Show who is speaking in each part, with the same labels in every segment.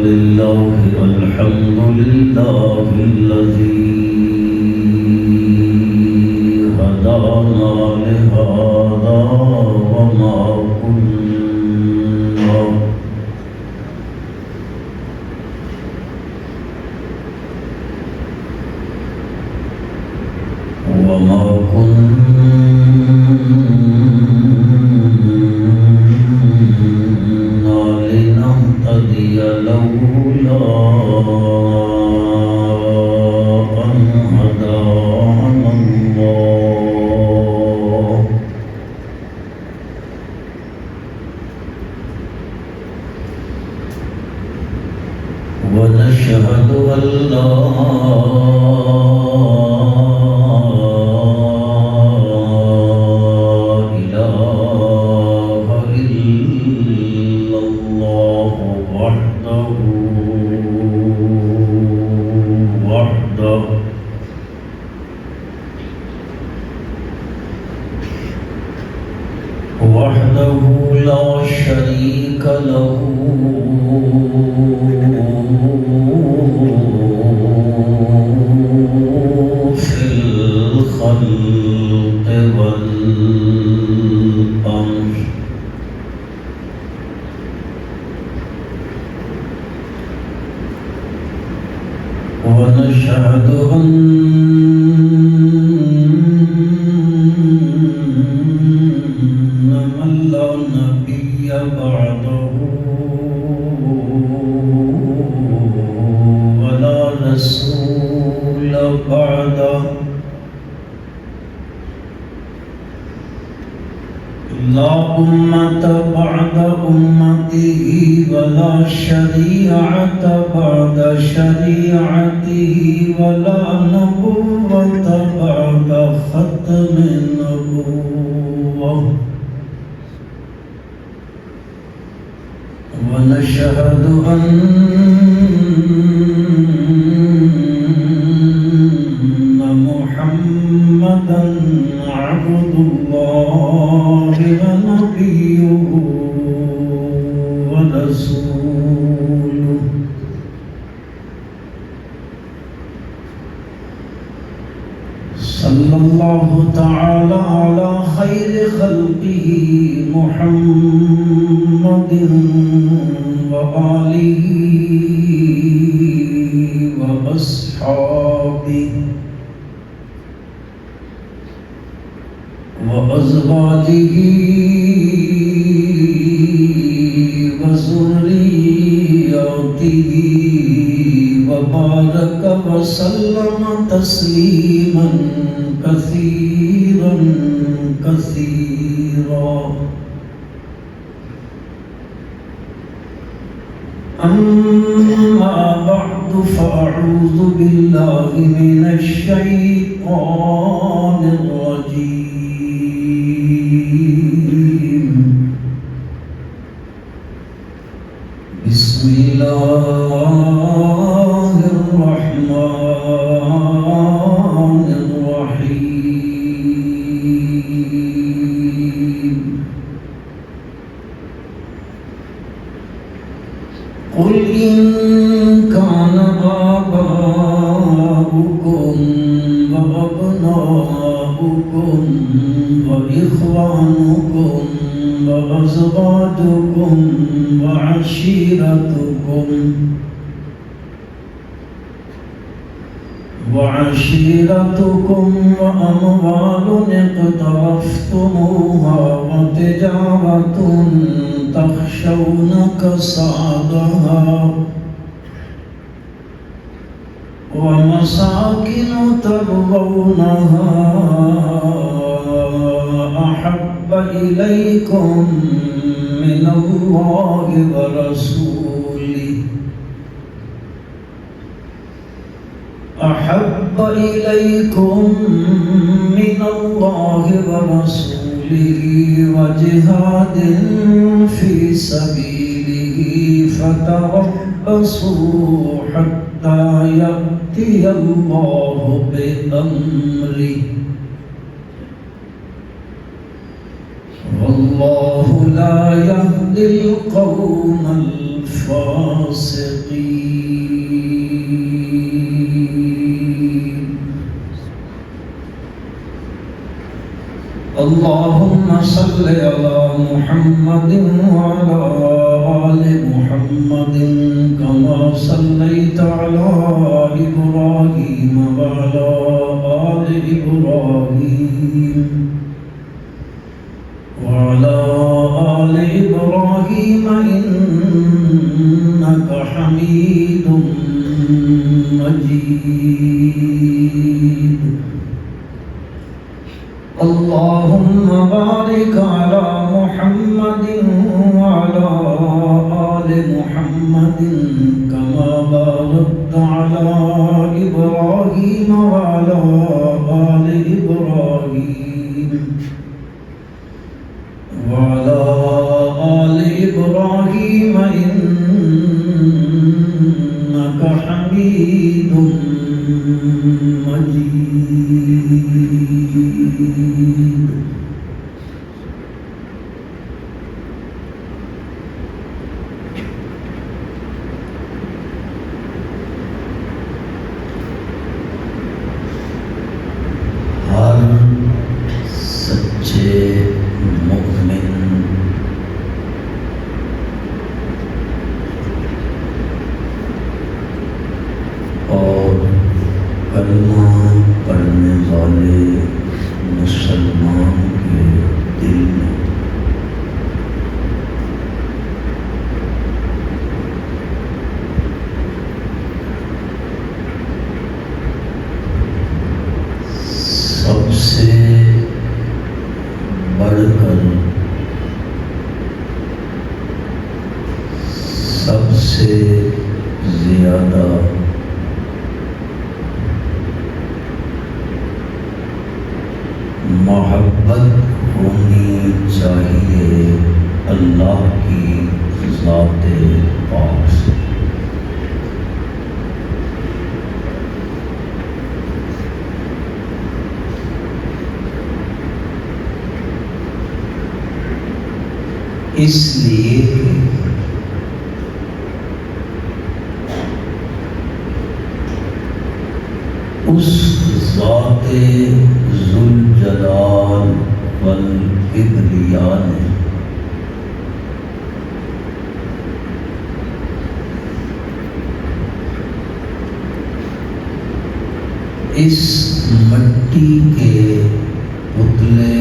Speaker 1: لله الحمد لله الذي هدانا لهذا وما كنا لنهتدي لولا أن هدانا الله ونشهد أن لا إله إلا الله وحده لا شريك له في الخلق والأمر ونشهد أن من لا نبي بعده ولا رسول بعده لا أمة بعد أمته ولا شريعة بعد شريعته ولا نبوة بعد ختم النبوة ونشهد أن محمدًا عبد الله ونبيه ورسوله صلى الله تعالى على خير خلقه محمد وآله وأصحابه وأزواجه وذرياته وبارك وسلم تسليما كثيرا كثيرا أما بعد فأعوذ بالله من الشيطان الرجيم بسم الله الرحمن الرحيم قل إن كان آباؤكم وأبناؤكم وإخوانكم وأزواجكم وعشيرتكم وأموال اقترفتموها وتجارة تخشون كسادها ومساكن ترضونها أحب إليكم من الله ورسوله أحب إليكم من الله ورسوله وجهاد في سبيله فتربصوا حتى يأتي الله بأمره والله لا يهدي القوم الفاسقين الفاسقين اللهم صل على محمد وعلى آل محمد كما صليت على إبراهيم وعلى آل إبراهيم وعلى آل إبراهيم إنك حميد مجيد اللهم بارك على محمد وعلى آل محمد كما باركت على إبراهيم وعلى آل إبراهيم وعلى آل إبراهيم إنك حميد مجيد ہر سچے مؤمن اور کلمہ پڑھنے والے مسلمان کے دل میں سب سے بڑھ کر سب سے زیادہ محبت ہونی چاہیے اللہ کی ذات پاک سے۔ اس لیے اس ذات ذوالجلال والکبریاء نے اس مٹی کے پتلے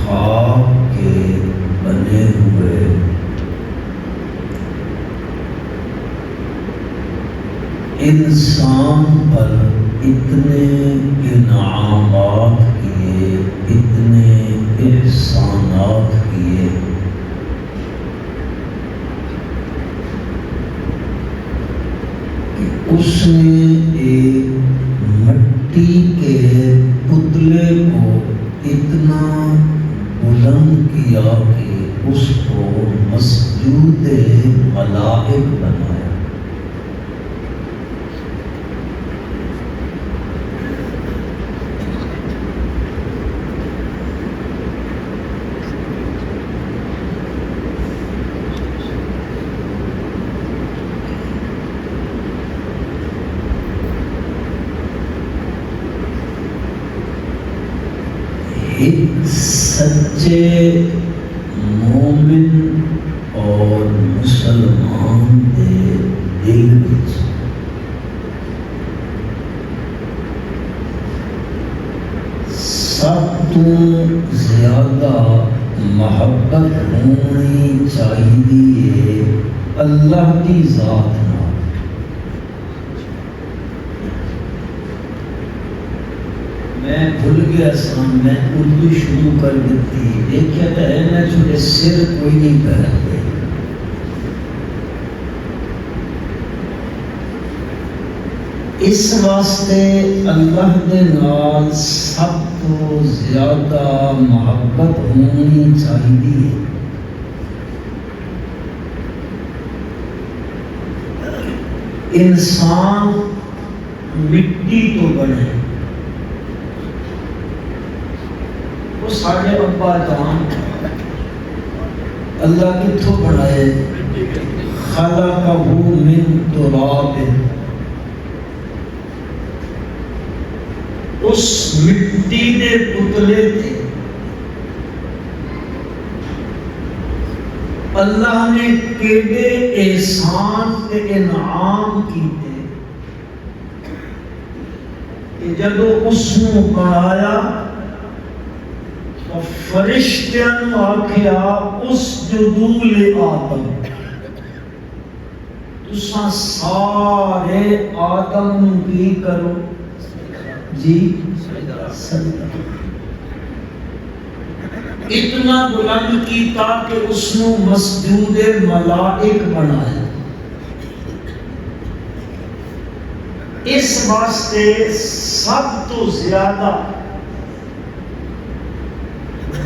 Speaker 1: خاک کے بنے ہوئے انسان پر اتنے انعامات کیے، اتنے احسانات کیے کہ اس نے ایک مٹی کے پتلے کو اتنا بلند کیا کہ اس کو مسجود ملائک بنایا۔ ایک سچے مومن اور مسلمان دے دل وچ سب تو زیادہ محبت ہونی چاہیے اللہ کی ذات نال۔ میں بھول گیا سا، میں اردو شروع کر دیتی، دیکھا تو ہے میں چھوٹے سر کوئی نہیں کر رہے۔ اس واسطے اللہ دے نال سب تو زیادہ محبت ہونی چاہیے۔ انسان مٹی تو بنے، وہ ساڑھے ابا جان اللہ کتوں بنائے؟ خلقہ من تراب، اس مٹی دے پتلے تھے اللہ نے کیڑے احسان تے انعام کیتے کہ جدو اس نو بنایا تو فرشتیاں نو آکھیا اسجدوا لآدم، تساں سارے آدم نو کی کرو جی سجدہ۔ اتنا بلند کیتا کہ اس نو مسجود ملائک بنایا۔ اس واسطے سب تو زیادہ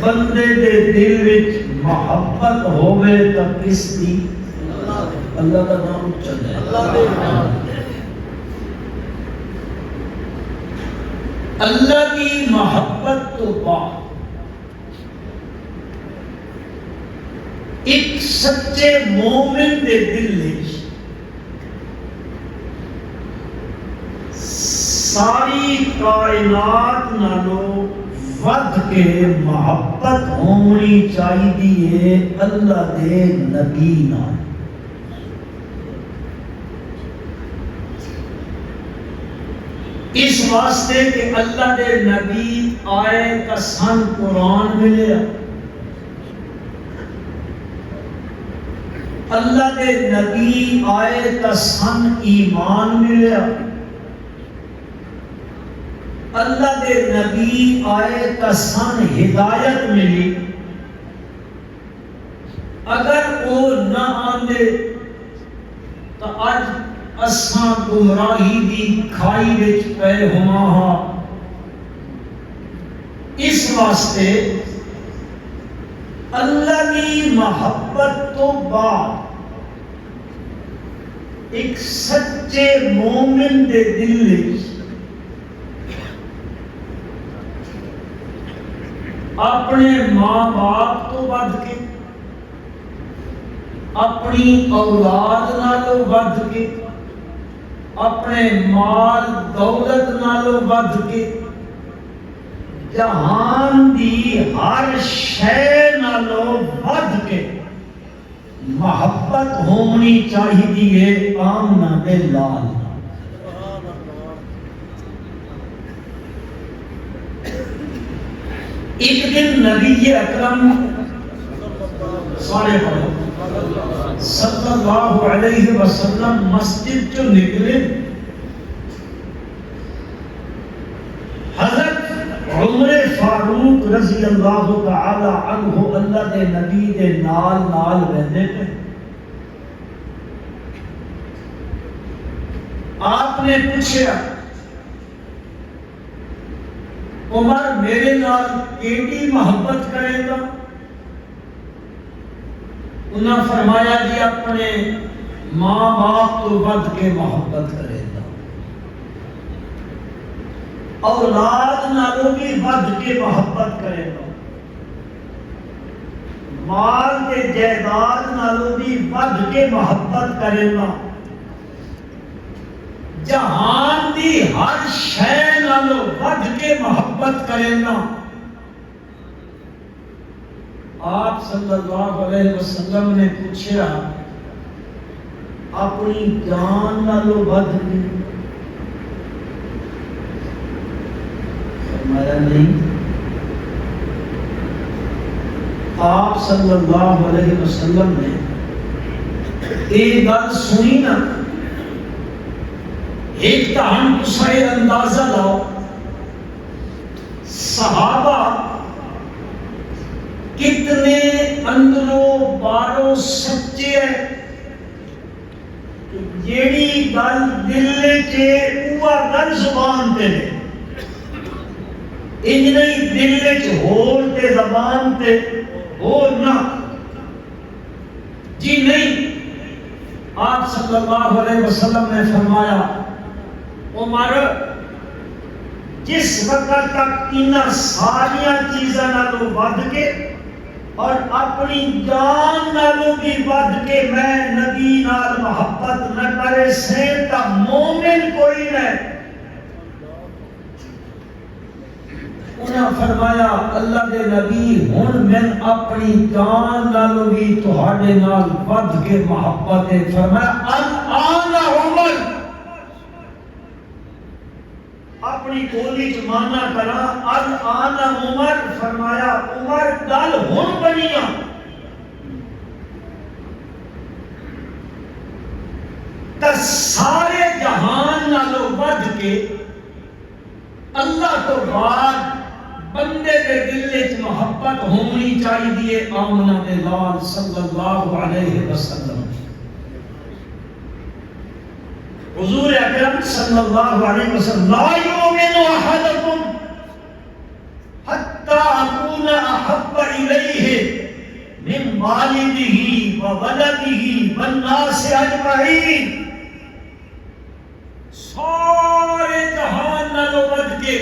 Speaker 1: بندے دے دل وچ محبت ہوے تا کس دی؟ اللہ کا نام چلے، اللہ کی محبت تو بعد ایک سچے مومن دے دل وچ ساری کائنات نالوں ود کے محبت ہونی چاہیے اللہ دے نبی نال۔ اس واسطے کہ اللہ دے نبی آئے کا سن قرآن ملیا، اللہ دے نبی آئے تا سن ایمان ملیا، اللہ دے نبی آئے تا سن ہدایت ملی۔ اگر وہ نہ آندے تو اج اساں گمراہی دی کھائی وچ پے ہواں ہاں۔ اس واسطے اللہ کی محبت تو بعد ایک سچے مومن دے دل وچ اپنے ماں باپ تو ود کے، اپنی اولاد نالوں ود کے، اپنے مال دولت نالوں ود کے، جہان دی ہر شے نالوں ود کے محبت ہونی چاہیے آمنہ دے لال۔ ایک دن نبی اکرم صلی اللہ علیہ وسلم مسجد جو نکلے، حضرت عمر فاروق رضی اللہ تعالی عنہ اللہ دے نبی دے نال نال رہندے پے۔ آپ نے پوچھا عمر میرے نال کیڑی محبت کرے گا؟ انہاں فرمایا جی اپنے ماں باپ تو ود کے محبت کرے گا، اولاد نالوں بھی ود کے محبت کرے گا، مال کے جائیداد نالوں بھی ود کے محبت کرے گا، جہان دی ہر شے نالوں ود کے محبت کرے گا۔ آپ صلی اللہ علیہ وسلم نے پوچھا اپنی جان نالوں ود کے؟ فرمایا نہیں۔ آپ صلی اللہ علیہ وسلم نے ایک گل سنی نا، ایک تہن تساں اندازہ لاؤ، صحابہ کتنے اندروں باروں سچے ہیں، جیڑی گل دل چے اوہ گل زبان تے انج نہیں دل چ ہول تے زبان تے ہول نہ جی نہیں۔ آپ صلی اللہ علیہ وسلم نے فرمایا عمر جس وقت تک انہاں ساریاں چیزاں نالوں ود کے اور اپنی جان نالوں بھی ود کے میں نبی نال محبت نہ کرے سے تا مومن کوئی نہ. انہاں فرمایا اللہ دے نبی ہن میں اپنی جان نالوں بھی تہاڈے نال ود کے محبت ہے. فرمایا الآن عمر اپنی بولی چ مانا کرا الآن عمر. فرمایا عمر گل ہن بنیا تے سارے جہان نالوں ود کے اللہ تو بعد بندے دے دل وچ محبت ہونی چاہیے آمنہ دے لال صلی اللہ علیہ وسلم. حضور اکرم صلی اللہ علیہ وسلم لا یؤمن احدکم حتی اکون احب الیہ من والدہ وولدہ والناس اجمعین. سارے جہان نالوں ود کے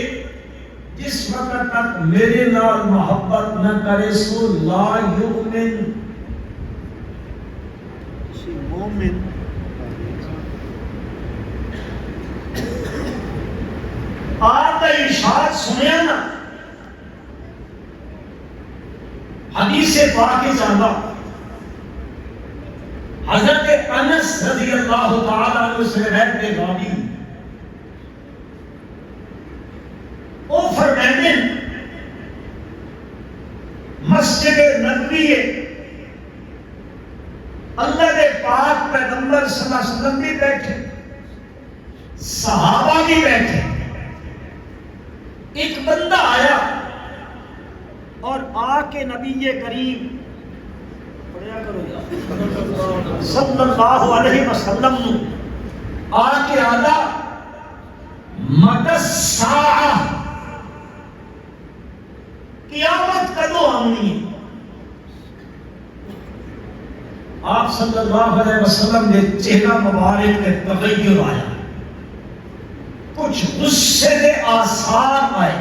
Speaker 1: جس وقت تک میرے نال محبت نہ کرے سو لا یؤمن مومن. آپ کا ارشاد سنیا نا حدیث پاک جانا حضرت انس رضی اللہ تعالی عنہ سے روایت راوی او فرماتے ہیں مسجد نبوی اللہ کے پاک پیغمبر صلی اللہ علیہ وسلم بھی بیٹھے صحابہ بھی بیٹھے. ایک بندہ آیا اور آ کے نبی کریم صلی اللہ علیہ وسلم آ کے آدھا متی الساعہ قیامت کدو آنی ہے. آپ صلی اللہ علیہ وسلم نے چہرہ مبارک میں تغیر آیا, کچھ غصے دے آثار آئے.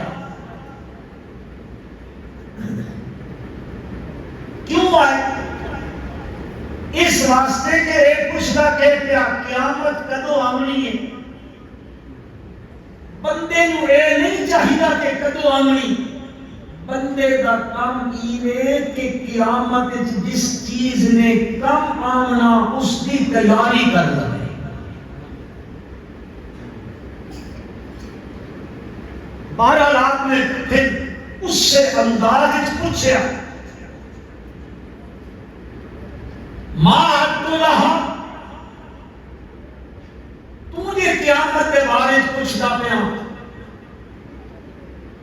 Speaker 1: کیوں آئے؟ اس واسطے کہ ایک پوچھتا کہ قیامت کدو آمنی ہے. بندے نو اے نہیں چاہیے کہ کدو آمنی, بندے دا کام ایوے کہ قیامت جس چیز نے کم آمنا اس کی تیاری کر لے. بہرحال آپ نے پھر اس سے انداز پوچھا ماں عبداللہ تو مجھے قیامت کے بارے پوچھتا پیا,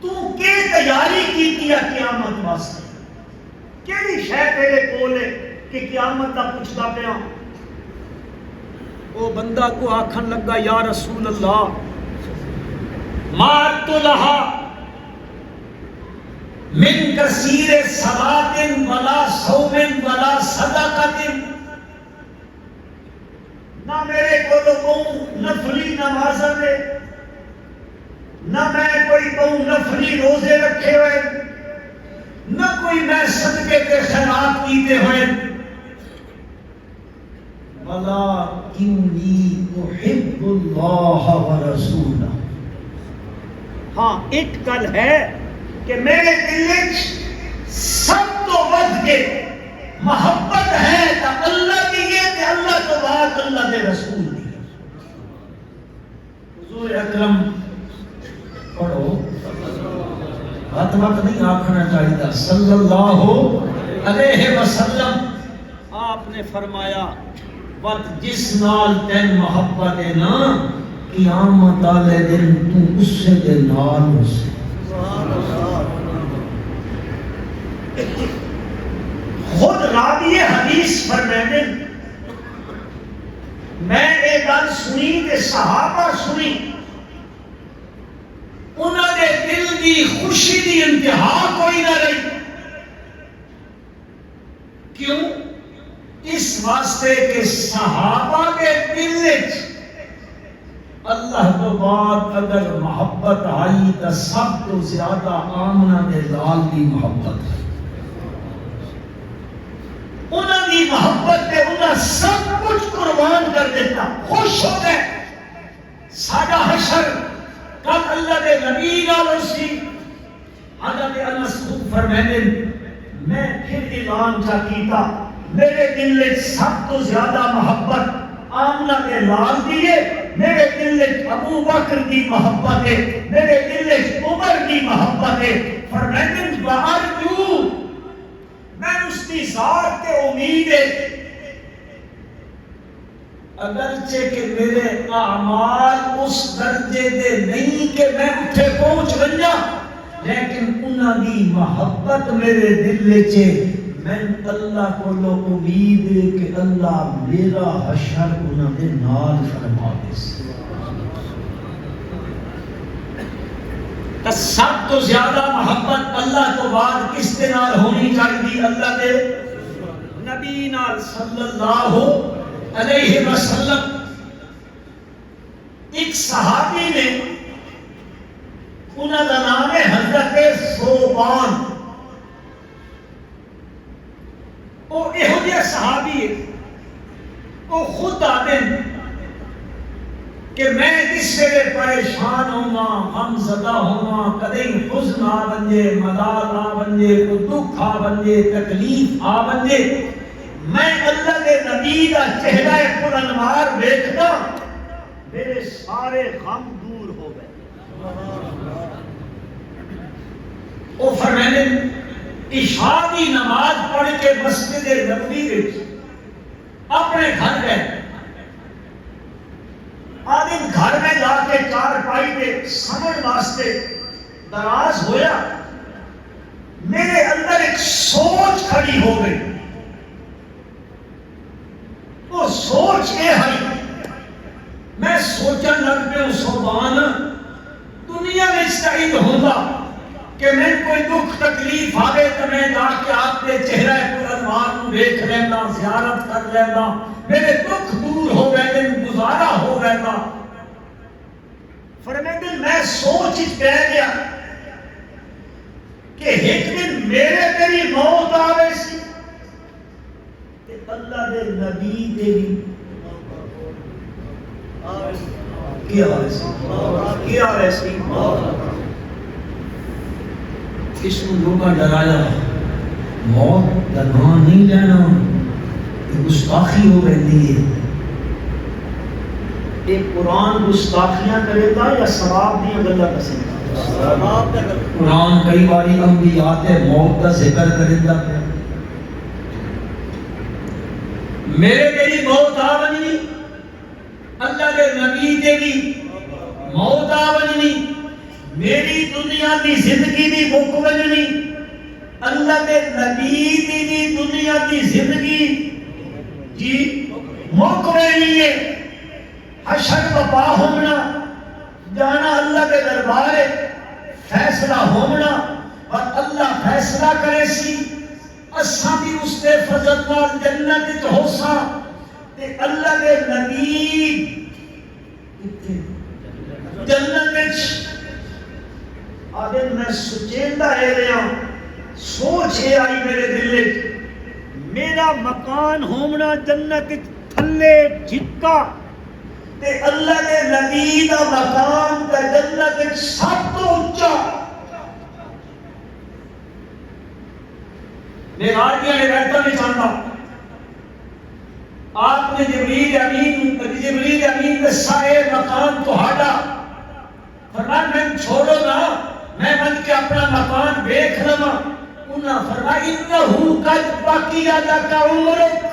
Speaker 1: تو کی تیاری کی قیامت واسطے, کیڑی شے تیرے کول ہے کہ قیامت کا پوچھتا پیا. وہ بندہ کو آکھن لگا یا رسول اللہ ما عبداللہ من کثیر صلاۃ ولا صوم ولا صدقۃ. نہ میرے کو نفلی نماز ہے, نہ میں کوئی نفلی روزے رکھے ہوئے, نہ کوئی میں صدقے کے خیرات کیتے ہوئے. وَلَٰكِنِّي أُحِبُّ اللَّهَ وَرَسُولَهُ. ہاں ایک گل ہے کہ میرے دل وچ سب تو ود کے محبت ہے تو اللہ کی ہے کہ اللہ تو بعد اللہ کے رسول کی. حضور اکرم پڑھو بات نہیں آکھنا چاہیے صلی اللہ علیہ وسلم. آپ نے فرمایا وقت جس نال تین محبت ہے نا قیامت والے دن تو اس سے دے نال ہو سے. خود راوی حدیث فرماتے میں ایک گل سنی کہ صحابہ سنی, انہوں نے دل کی خوشی کی انتہا کوئی نہ رہی. کیوں؟ اس واسطے کہ صحابہ کے دل وچ اللہ تو بعد اگر محبت آئی تو سب تو زیادہ آمنہ دے لال کی محبت ہے. انہوں کی محبت تے انہوں سب کچھ قربان کر دیتا، خوش ہو گئے۔ ساڈا حشر کل اللہ دے نبی نال سی۔ حضرت انس خود فرماتے میں پھر اعلان چا کیتا میرے دل وچ سب تو زیادہ محبت آمنہ کے لال دیے، میرے دل وچ ابو بکر کی محبت ہے، میرے دل وچ عمر کی محبت ہے۔ فرماتے وارجو میں اس کی ذات کے امید ہے، اگرچہ کہ میرے اعمال اس درجے دے نہیں کہ میں اتھے پہنچ گیا، لیکن انہاں دی محبت میرے دل وچ میں اللہ کو لو امید ہے کہ اللہ میرا حشر انہاں دے نال فرما دے۔ سب تو زیادہ محبت اللہ تو بعد کس کے نال ہونی چاہیے؟ اللہ دے نبی نال صلی اللہ علیہ وسلم۔ ایک صحابی نے انہوں کا نام ہے حضرت ثوبان، وہ یہو جہا صحابی ہے، وہ خود آتے ہیں کہ میں کس سے پریشان ہوا، غم زدہ ہوا، کدے حزن آ بنجے، ملال آ بنجے، کوئی دکھ آ بنجے، تکلیف آ بنجے، میں اللہ کے نبی کا چہرہ پر انوار دیکھتا میرے سارے غم دور ہو گئے۔ وہ فرمانے عشاء کی نماز پڑھ کے مسجد نبوی وچ اپنے گھر گئے، آدم گھر میں جا کے چار پائی کے سمجھ واسطے دراز ہویا، میرے اندر ایک سوچ کھڑی ہو گئی۔ وہ سوچ یہ ہے، میں سوچن لگ پہ ثوبان دنیا میں استعید ہوگا کہ میں کوئی دکھ تکلیف آگے تو میں جا کے آپ کے چہرہ پر انوار کو دیکھ لینا، زیارت کر لینا، میرے دکھ دور ہو گئے، دن گزارا ہو گئے گا۔ فرماتے میں سوچ کہہ گیا کہ ایک دن میرے تیری موت آوے سی کہ اللہ دے نبی تیری کیا آوے سی اس کو لوگا ڈرایا، موت کا نام نہیں لینا، یہ گستاخی ہو گئی ہے۔ ایک قرآن گستاخیاں کرے گا یا ثواب دیا گلا کسے گا؟ قرآن کئی باری انبیاء تے موت کا ذکر کرے گا، میرے تیری موت آ بننی، اللہ کے نبی تیری موت آ بننی، میری دنیا کی زندگی بھی مک بننی، اللہ کے نبی دی دنیا کی زندگی جی مک بننی ہے۔ حشر بپا ہونا، جانا اللہ کے دربار ہے، فیصلہ ہونا، اور اللہ فیصلہ کرے سی اساں بھی اس کے فضل نال جنت وچ ہوساں، تے اللہ کے نبی جنت وچ آدم میں سچیندا ہے رہا، سوچ ہے آئی میرے دل وچ میرا مکان ہونا جنت تھلے جھکا، تے اللہ کے نبی دا مقام تے جنت وچ سب تو اونچا۔ میں آدیاں نے رہتا نہیں چاہتا، آپ نے جبریل امین کے سائے مقام تو ہٹا، فرمایا میں چھوڑو نا، میں من کے اپنا مکان دیکھ لما۔ انہاں فرمایا انہو قد بقی لک عمرک،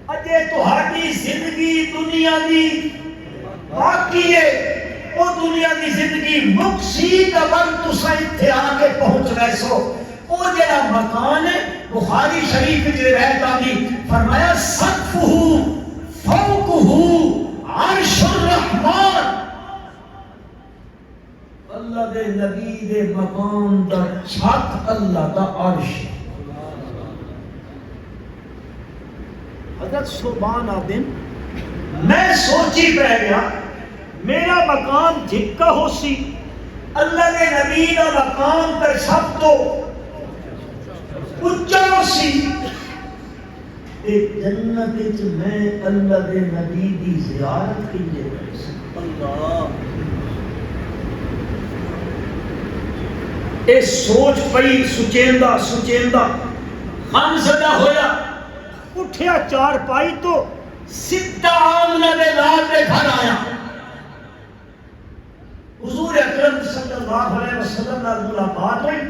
Speaker 1: اجے تہاڈی زندگی دنیا دی باقی ہے، وہ دنیا دی زندگی مکسی قبل تساں ایتھے آ کے پہنچ رہے سو۔ وہ جڑا مکان ہے بخاری شریف وچ رہتا دی، فرمایا سقفہ فوقہ عرش الرحمن، اللہ دے نبی دے مقام دا چھت اللہ دا عرش۔ حضرت ثوبان آدم میں سوچی پہ گیا میرا مقام جھکا ہو سی، اللہ کے نبی کا مقام پر سب تو اونچا ہو سی، کہ جنت وچ میں اللہ دے نبی دی زیارت کیے کر سکتا اللہ اے سوچ پئی سچیندا غم زدہ ہویا اٹھیا چار پائی تو سیدھا آمنہ دے لال دے گھر آیا حضور اکرم صلی اللہ علیہ وسلم نے ملاقات ہوئی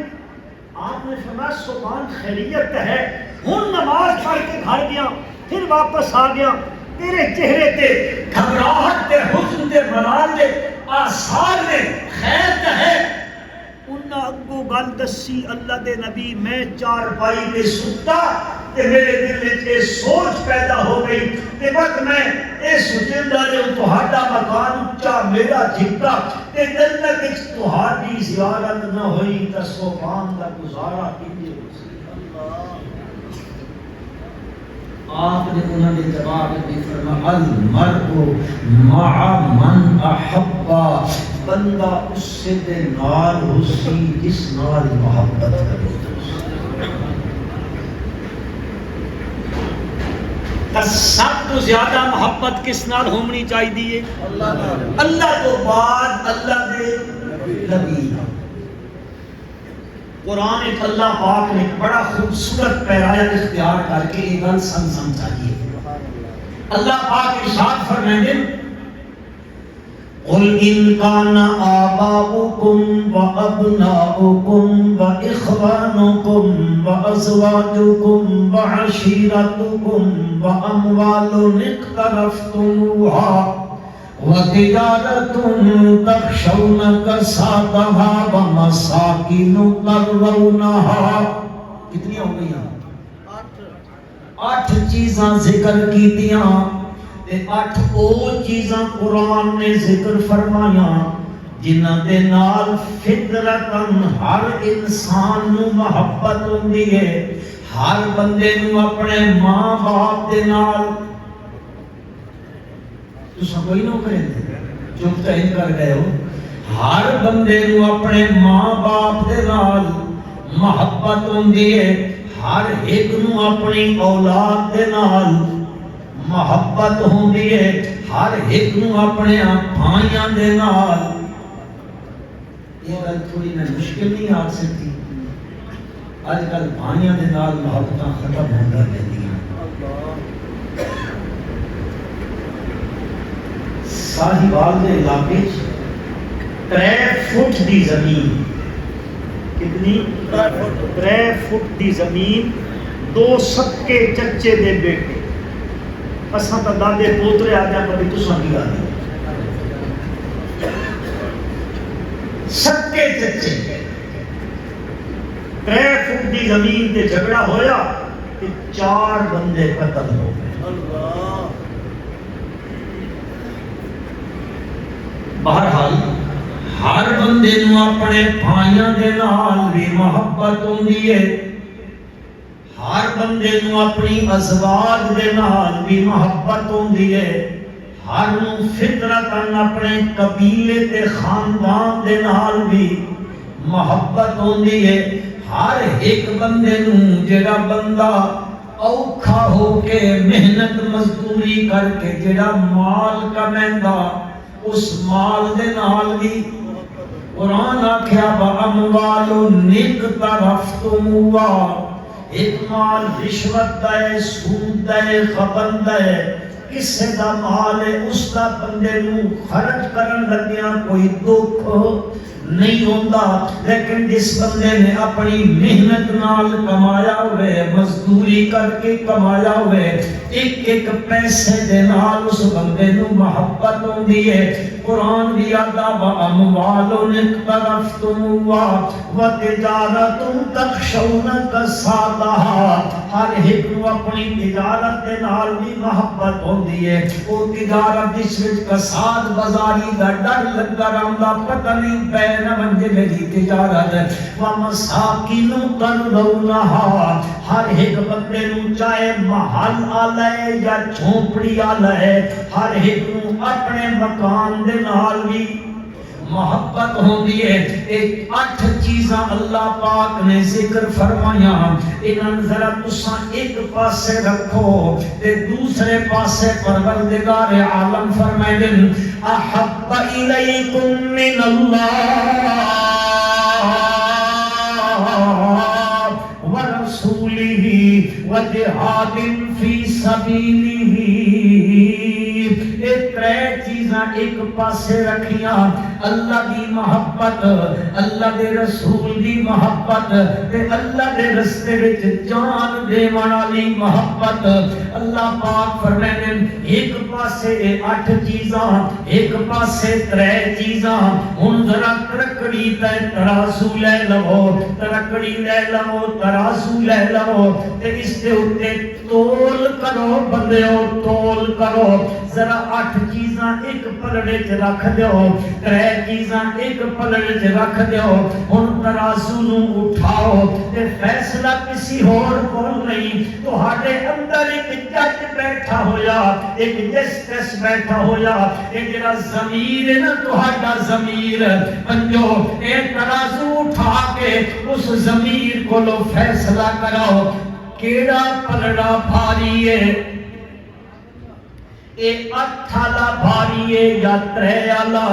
Speaker 1: آپ نے فرمایا سبحان خیریت ہے ہن نماز پڑھ کے گھر گیا پھر واپس آ گیا تیرے چہرے تے گھبراہٹ تے حزن تے ملال دے آثار نے خیر تے ہے انہاں اگوں گل دسی اللہ دے نبی میں چار پائی تے ستا تے میرے دل وچ یہ سوچ پیدا ہو گئی تے وقت میں اے سوچندا جو تہاڈا مکان اونچا میرا جھکا تے جنت وچ تہاڈی زیارت نہ ہوئی تے سبحان دا گزارا کیجے آپ نے انہوں نے جواب دی فرمایا المرء مع من احبا بندہ اس سے دے نال حسی جس نال محبت کرے سب تو زیادہ محبت کس نال ہونی چاہیے اللہ تو بعد اللہ دے نبی قرآن ایک اللہ پاک نے بڑا خوبصورت پیغام اختیار کر کے یہ گل سمجھائیے اللہ پاک ارشاد فرمائیں قل ان كان آباؤكم وأبناؤكم وإخوانكم وأزواجكم وعشيرتكم وأموال اقترفتموها وتجارة تخشون كسادها ومساكن ترضونها کتنی ہو گئی 8 چیزاں ذکر کی دیاں تے 8 او چیزاں قرآن نے ذکر فرمایا جنہاں دے نال فطرتاً ہر انسان نو محبت ہوندی ہے ہر بندے نو اپنے ماں باپ دے نال تساں کوئی نہ کریں چپ تو ہی کر گئے ہو ہر بندے نو اپنے ماں باپ دے نال محبت ہوندی ہے ہر ایک نو اپنی اولاد دے نال محبت ہوندی ہے ہر ایک نو اپنے بھائیاں دے نال یہ گل تھوڑی میں مشکل نہیں آ سکتی آج کل بھائیاں دے نال محبتاں ختم ہوندا رہندیاں ساہیوال دے علاقے 3 فٹ دی زمین کتنی 3 فٹ دی زمین 2 سکے چچے دے بیٹے اساں تا دادے پوترے آدھے کبھی تساں کی گل سکے چچے 3 فٹ دی زمین تے جھگڑا ہویا تے 4 بندے قتل ہو گئے اللہ بہرحال ہر بندے نو اپنے بھائیاں دے نال بھی محبت ہوندی ہے ہر بندے نو اپنی ازواج دے نال بھی محبت ہوندی ہے ہر نو فطرتاً اپنے قبیلے تے خاندان دے نال بھی محبت ہوندی ہے ہر ایک بندے نو جڑا بندہ اوکھا ہو کے محنت مزدوری کر کے جڑا مال کمیندا اس مال دے نال بھی قرآن آکھیا وَأَمْوَالٌ اقْتَرَفْتُمُوهَا ایک مال رشوت دے سود دے غبن دے کسے دا مال ہے اس دا بندے نو خرچ کرن لگیاں کوئی دکھ نہیں ہوندا لیکن جس بندے نے اپنی محنت نال کمایا ہوئے مزدوری کر کے کمایا ہوئے ایک ایک پیسے دے نال اس بندے نو محبت ہوندی ہے قرآن بھی آدھا وَأَمْوَالٌ اقْتَرَفْتُمُوهَا وَتِجَارَةٌ تَخْشَوْنَ كَسَادَهَا ہر ایک نو اپنی تجارت دے نال بھی محبت ہوندی ہے وہ تجارت جس وچ کساد بازاری دا ڈر لگا رہندا پتہ نہیں پے نہ بندے میری تجارت وَمَسَاكِنُ تَرْضَوْنَهَا ہر ایک بندے نو چاہے محل آلہ ہے یا جھونپڑی آلہ ہے ہر ایک نو اپنے مکان دے نال بھی محبت ہوندی ہے. ایک 8 چیزاں اللہ پاک نے ذکر فرمایا. انہاں ذرا تساں ایک پاسے رکھو تے دوسرے پاسے پروردگار عالم فرمائے احب الیکم من اللہ ورسولہ وجہاد فی سبیلہ. یہ 3 چیزاں ایک پاسے رکھیاں. اللہ دی محبت, اللہ دے رسول دی محبت تے اللہ دے رستے وچ جان دیون والی محبت. اللہ پاک فرماتے ہیں ایک پاسے 8 چیزاں, ایک پاسے 3 چیزاں. ہن ذرا ترکڑی تے ترازو لے لو, ترکڑی لے لو, ترازو لے لو تے اس دے اوتے تول کرو بندیو, تول کرو. ذرا 8 چیزاں ایک پلڑے چ رکھ دیو, 3 چیزاں ایک پلڑے چ رکھ دیو. ہن ترازو نو اٹھاؤ تے فیصلہ کسی ہور کول نہیں, تہاڈے اندر ایک جج بیٹھا ہویا, ایک جسٹس بیٹھا ہویا. اے جڑا ضمیر ہے نا تہاڈا ضمیر پنجو, اے ترازو اٹھا کے اس ضمیر کولو فیصلہ کراؤ کیڑا پلڑا بھاری ہے, اے 8 والا بھاری ہے یا 3 والا.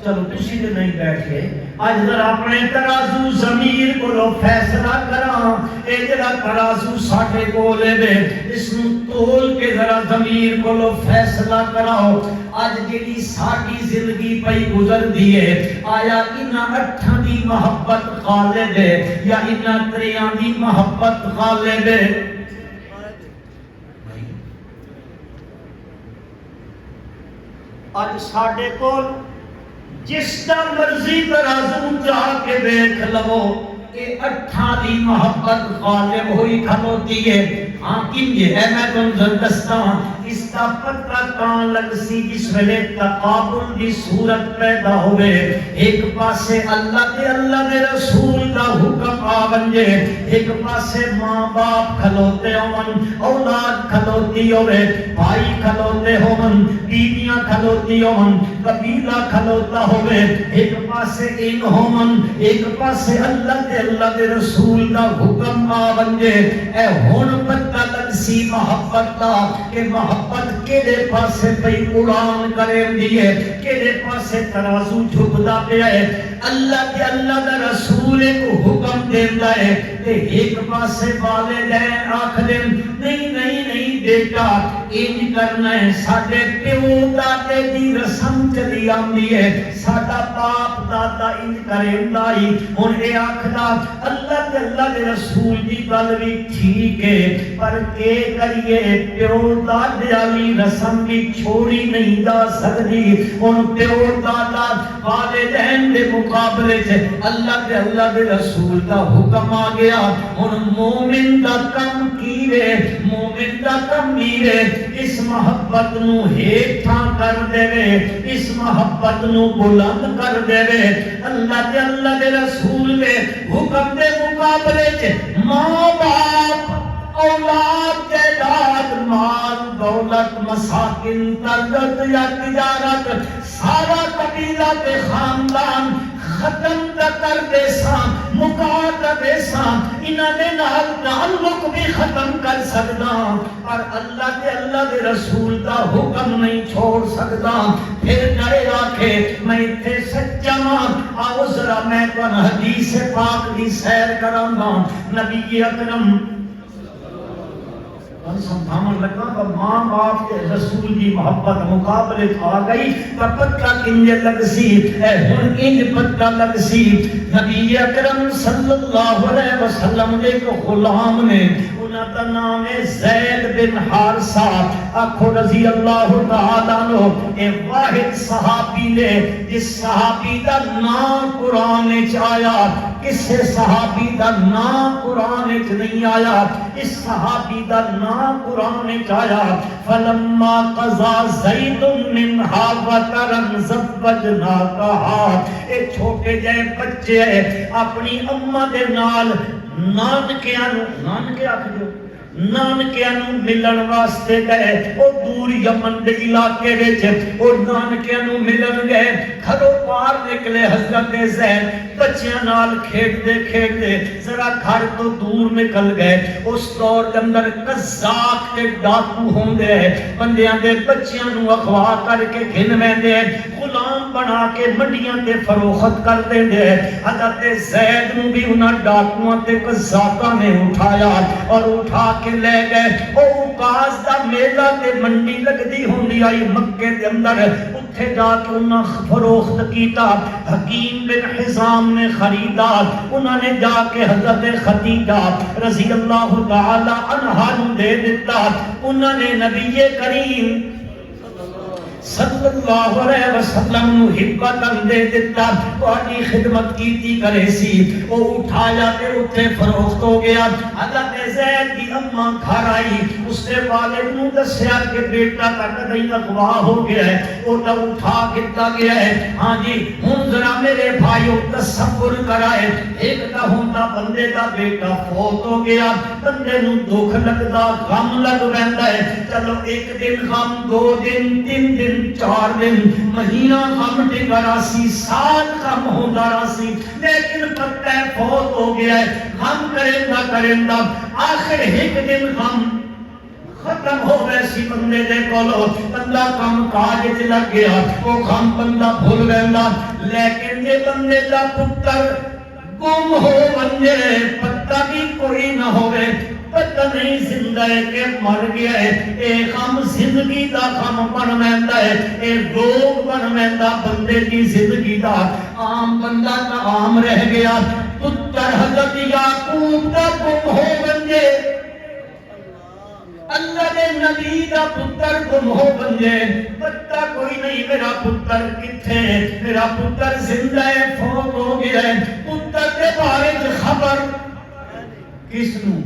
Speaker 1: چلو تسی تے نہیں بیٹھے, اج ذرا اپنے ترازو ضمیر کولو فیصلہ کراں. اے جڑا ترازو ساڈے کول ہے اس نو تول کے ذرا ضمیر کولو فیصلہ کراؤ. اج جڑی ساڈی زندگی پئی گزردی ہے, آیا انہاں 8 دی محبت غالب ہے یا انہاں 3 دی محبت غالب ہے؟ اج ساڈے کول جس دا مرضی ترازو جا کے دیکھ لو, یہ 8 دی محبت غالب ہوئی کھلوتی ہے. ہاں کنجے ہے میں تم دستا اس کا پتہ کان لگ سی جس ویلے تقابل دی صورت پیدا ہوئے. ایک پاسے اللہ دے رسول دا حکم آ بنجے, ایک پاسے ماں باپ کھلوتے ہون, اولاد کھلوتی ہوئے, بھائی کھلوتے ہون, بیویاں کھلوتی ہون, قبیلہ کھلوتا ہوئے. ایک پاسے ان ہون, ایک پاسے اللہ دے رسول دا حکم آ بنجے. اے ہن پتہ لگ سی محبت دا کہ محبت کیڑے پاسے پئی اڑان کرے دی ہے, کیڑے پاسے ترازو جھکدا پیا ہے. اللہ دا رسول کو حکم دیندا ہے تے ایک پاسے والدین آکھدے نہیں بیٹا انج کرنا ہے. ساڈے پیو دادے دی رسم چلی آندی ہے, ساڈا باپ دادا انج کریندا ہی. ہن اے آکھدا اللہ دے رسول دی گل وی ٹھیک ہے, پر کے کریے پیو دادے والی رسم بھی چھوڑی نہیں جا سکتی. ہن پیو دادا والدین دے مقابلے چ اللہ دے رسول دا حکم آ گیا. ہن مومن دا کم کی وے, مومن دا کم کی وے, اس محبت نو ہیٹھاں کر دے وے, اس محبت نو بلند کر دے وے. اللہ دے رسول دے حکم دے مقابلے چ ماں باپ اولاد جائیداد مال دولت مساکن تربت یا تجارت سارا قبیلہ تے خاندان ختم کر دے سا, مکا دے سا, انہاں دے نال تعلق بھی ختم کر سکدا, پر اللہ دے رسول دا حکم نہیں چھوڑ سکدا. پھر جڑے آکھے میں ایتھے سچا ہاں, آؤ ذرا میں تانوں حدیث پاک دی سیر کراں گا. نبی اکرم سمجھاون لگا کہ ماں باپ کے رسول کی محبت مقابلے آ گئی تو پتہ کنج لگ سی. اے ہن انج پتہ لگ سی نبی اکرم صلی اللہ علیہ وسلم دے کو غلام نے, انہاں دا نام ہے زید بن حارثہ, آکھو رضی اللہ تعالی عنہ. اے واحد صحابی نے جس صحابی دا نام قرآن وچ آیا, کسے صحابی دا نام قرآن وچ نہیں آیا, اس صحابی دا نام قرآن وچ آیا. فلما قضا زید منها وطرا زوجناکہا. اے چھوٹے جے بچے اپنی اماں دے نال نانکے آکھ دیو, نانکیاں نو ملن واسطے گئے او دور یمن دے علاقے وچ او نانکیاں نو ملن گئے گھروں باہر نکلے حضرت زید بچیاں نال کھیڈدے کھیڈدے ذرا گھر تو دور نکل گئے اس دور دے اندر قزاق تے ڈاکو ہوندے بندیاں دے بچیاں نو اغوا کر کے گھن ویندے غلام بنا کے منڈیاں تے فروخت کر دیندے حضرت زید نو بھی انہاں ڈاکواں تے قزاقاں نے اٹھایا اور اٹھا کے لے گئے او کاز دا میلہ تے منڈی لگدی ہوندی آئی مکے دے اندر اتھے جا کے انہاں فروخت کیتا حکیم بن حزام نے خریدا انہاں نے جا کے حضرت خدیجہ رضی اللہ تعالی عنہا نو دے دیتا انہاں نے نبی کریم صلی اللہ علیہ وسلم نو ہبتاً دے دیتا تہاڈی خدمت کیتی کرے سی او اٹھایا تے اتھے فروخت ہو گیا حضرت زید دی اماں گھر آئی اس نے والد نو دسیا کہ بیٹا کہیں اغوا ہو گیا ہے او تا اٹھا کیتا گیا ہے ہاں جی ہن ذرا میرے بھائیو تصور کرائے ایک تا ہوندا بندے دا بیٹا فوت ہو گیا بندے نو دکھ لگدا غم لگ ویندا ہے چلو ایک دن غم دو دن تین دن چار دن مہینہ غم ٹکا راسی سال غم ہوندا راسی لیکن پتہ فوت ہو گیا ہے غم کریندا آخر ایک دن غم ختم ہو ویسی بندے دے کولو بندہ کم کاج وچ لگ گیا وہ غم بندہ بھول ویندا لیکن یہ بندے دا پتر گم ہو ونجے پتہ بھی کوئی نہ ہوئے پتہ نہیں زندہ ہے کہ مر گیا ہے اے غم زندگی دا غم بن ویندا ہے اے روگ بن ویندا بندے دی زندگی دا عام بندہ تا عام رہ گیا پتر حضرت یعقوب دا گم ہو ونجے اللہ دے نبی دا پتر گم ہو ونجے پتہ کوئی نہیں میرا پتر کتھے میرا پتر زندہ ہے فوت ہو گیا ہے پتر دے بارے خبر کس نو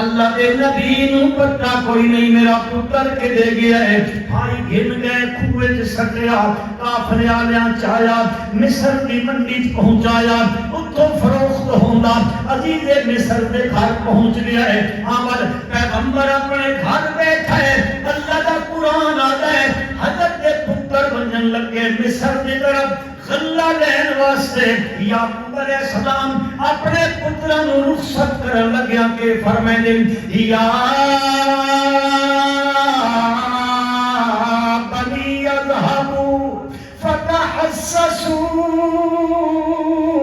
Speaker 1: اللہ دے نبی نو پتہ کوئی نہیں میرا پتر کے دے گیا ہے بھائی گھن گئے کھوے چ سٹیا کافلے والیاں چایا مصر دی منڈی پہنچایا اتھوں فروخت ہوندا عزیز مصر دے گھر پہنچ گیا ہے آمد پیغمبر اپنے گھر بیٹھا ہے اللہ دا قرآن آتا ہے حضرت دے پتر بنن لگے مصر دی طرف غلہ لین واسطے یعقوب علیہ السلام اپنے پتروں نو رخصت کرن لگیا کہ فرمائے یا بنی اذهبوا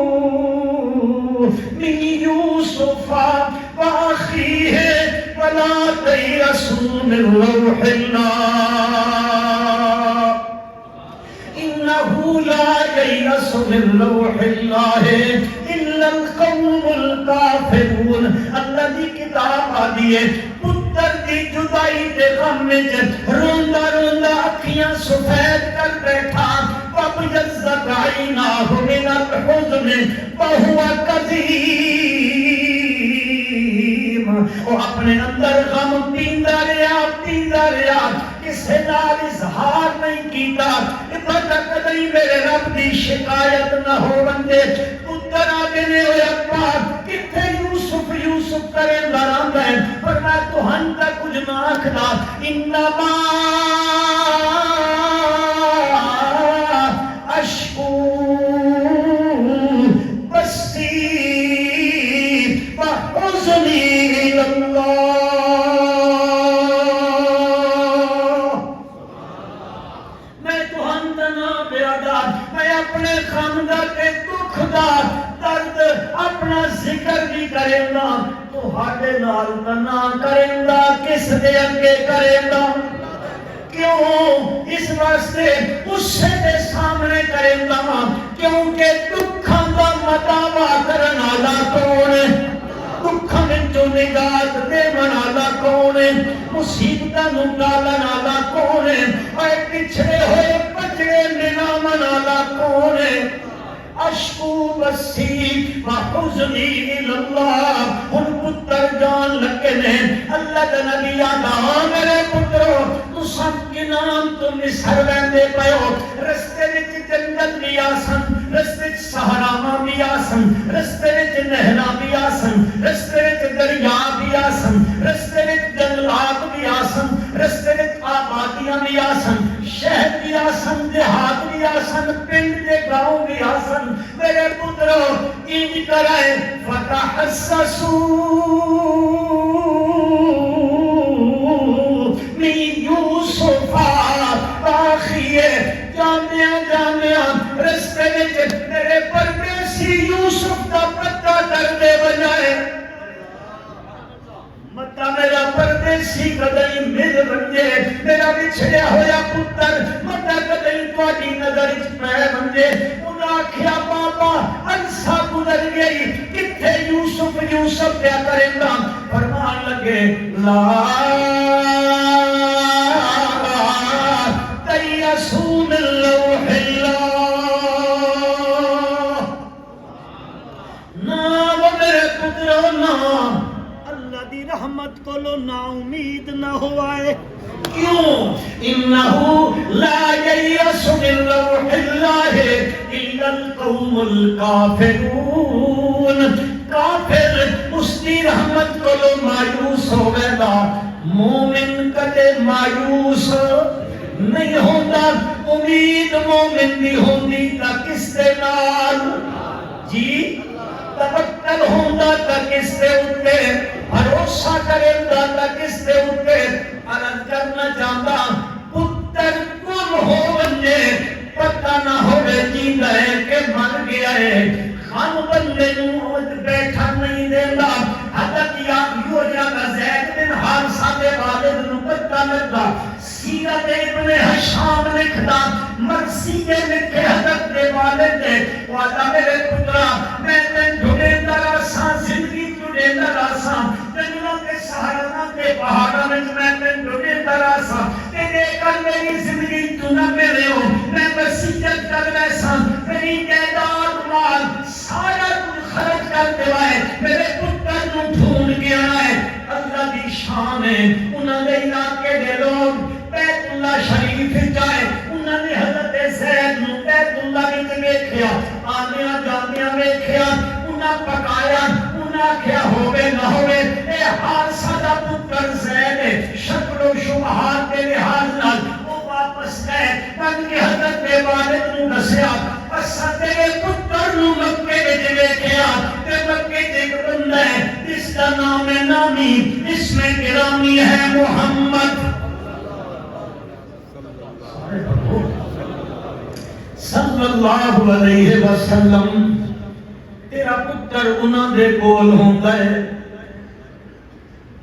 Speaker 1: فتحسسوا من يوسف واخيه ولا تيأسوا من روح الله إنه لا ييأس من روح الله إلا القوم الكافرون الذي کتاب آدھی ہے پتر دی جدائی دے غم وچ روندا روندا اکھیاں سفید کر بیٹھا وَابْيَضَّتْ عَيْنَاهُ مِنَ الْحُزْنِ وَهُوَ كَظِيمٌ وہ اپنے اندر غم پیندا رہیا کسے نال اظہار نہیں کیتا پتہ کدی میرے رب دی شکایت نہ ہو بندے پتر آگے نے ہوئے ابا کتھے یوسف کرے لڑاندا ہے فرمایا تو ہندا کچھ نہ آکھدا انما اشکو بستی وحزنی اللہ اپنے خاندہ کے دکھ دا درد اپنا ذکر بھی کریں گا تو ہاڈے نال نہ کریں گا کس دے اگے کریں گا کیوں اس واسطے اس دے سامنے کریں گا کیونکہ دکھاں دا مداوا کرن والا کون ہے دکھاں وچوں نجات دیون والا کون ہے مصیبتاں نوں ٹالن والا کون ہے اے پچھڑے ہوئے پچھڑے نامن والا کون ہے اشکو بسی وحزنی اللہ ہن پتر جان لگے نے اللہ دے نبی آدا میرے پترو تساں کے نام تو مصر ویندے پیو رستے وچ جنگل بھی آسن رستے وچ صحراواں بھی آسن رستے وچ نہراں بھی آسن رستے وچ دریا بھی آسن بھی آسن دیہات بھی آسن پنڈ دے گاؤں بھی آسن میرے پترو انج کرائے فتحسسوا من یوسف آخیے جامعہ رستے وچ میرے پردیسی یوسف دا پتہ کرنے بجائے متا میرا پردیسی کدی مل بنجے میرا بچھڑیا ہویا پتر متا کدی تواڈی نظر وچ پے بنجے انہاں آکھیا بابا عرصہ گزر گئی کتھے یوسف یوسف کیا کریں گا فرمان لگے لا تیسوا من لوح اللہ نا وہ میرے پترو نا دی رحمت کو لو نا امید نہ ہوائے کیوں انہو لا ییس من روح اللہ الا القوم الکافرون کافر اس دی رحمت کو لو مایوس ہو گیا مومن کدے مایوس نہیں ہوتا امید مومن نہیں ہوندی تا کس دے نال جی توکل ہوندا تا کس دے اوتے بھروسہ کریندا تا کس دے اوتے عرض کرنا چاہتا پتر گم ہو ونجے پتہ نہ ہوے جیندا ہے کہ مر گیا ہے خان بندے نوں بیٹھا نہیں دیندا حضرت یحییٰ کا زید بن حارثہ دے والد نوں پتہ لگا سیرت ابن ہشام لکھدا مرثی کے لکھے حضرت دے والد نے وعدہ میرے پترا میں ڈھونڈدا رہساں زندگی ڈھونڈدا رہساں جنگلاں کے سہاراں کے پہاڑاں وچ میں ڈھونڈدا رہساں تے کل میری زندگی تو نہ ملے ہو میں وصیت کر رہساں میری جائیداد مال سارا کچھ خرچ کر دیوائے میرے پتر نوں ڈھونڈ کے آئے اللہ دی شان ہے انہاں دے علاقے دے لوگ بیت اللہ شریف جائے انہاں نے حضرت زید نوں بیت اللہ وچ ویکھیا آندیاں جاندیاں ویکھیا انہاں پکایا انہاں کیا ہوے نہ ہوے اے حارثہ دا پتر زید شکل و شبہات دے لحاظ نال وہ واپس گئے بن کے حضرت دے والد نوں دسیا اساں تیرے پتر نوں مکے وچ ویکھیا تے مکے تے ایک بندہ ہے جس کا نام ہے نامی اس میں گرامی ہے محمد صلی اللہ علیہ وسلم تیرا پتر انہاں دے کول ہوندا ہے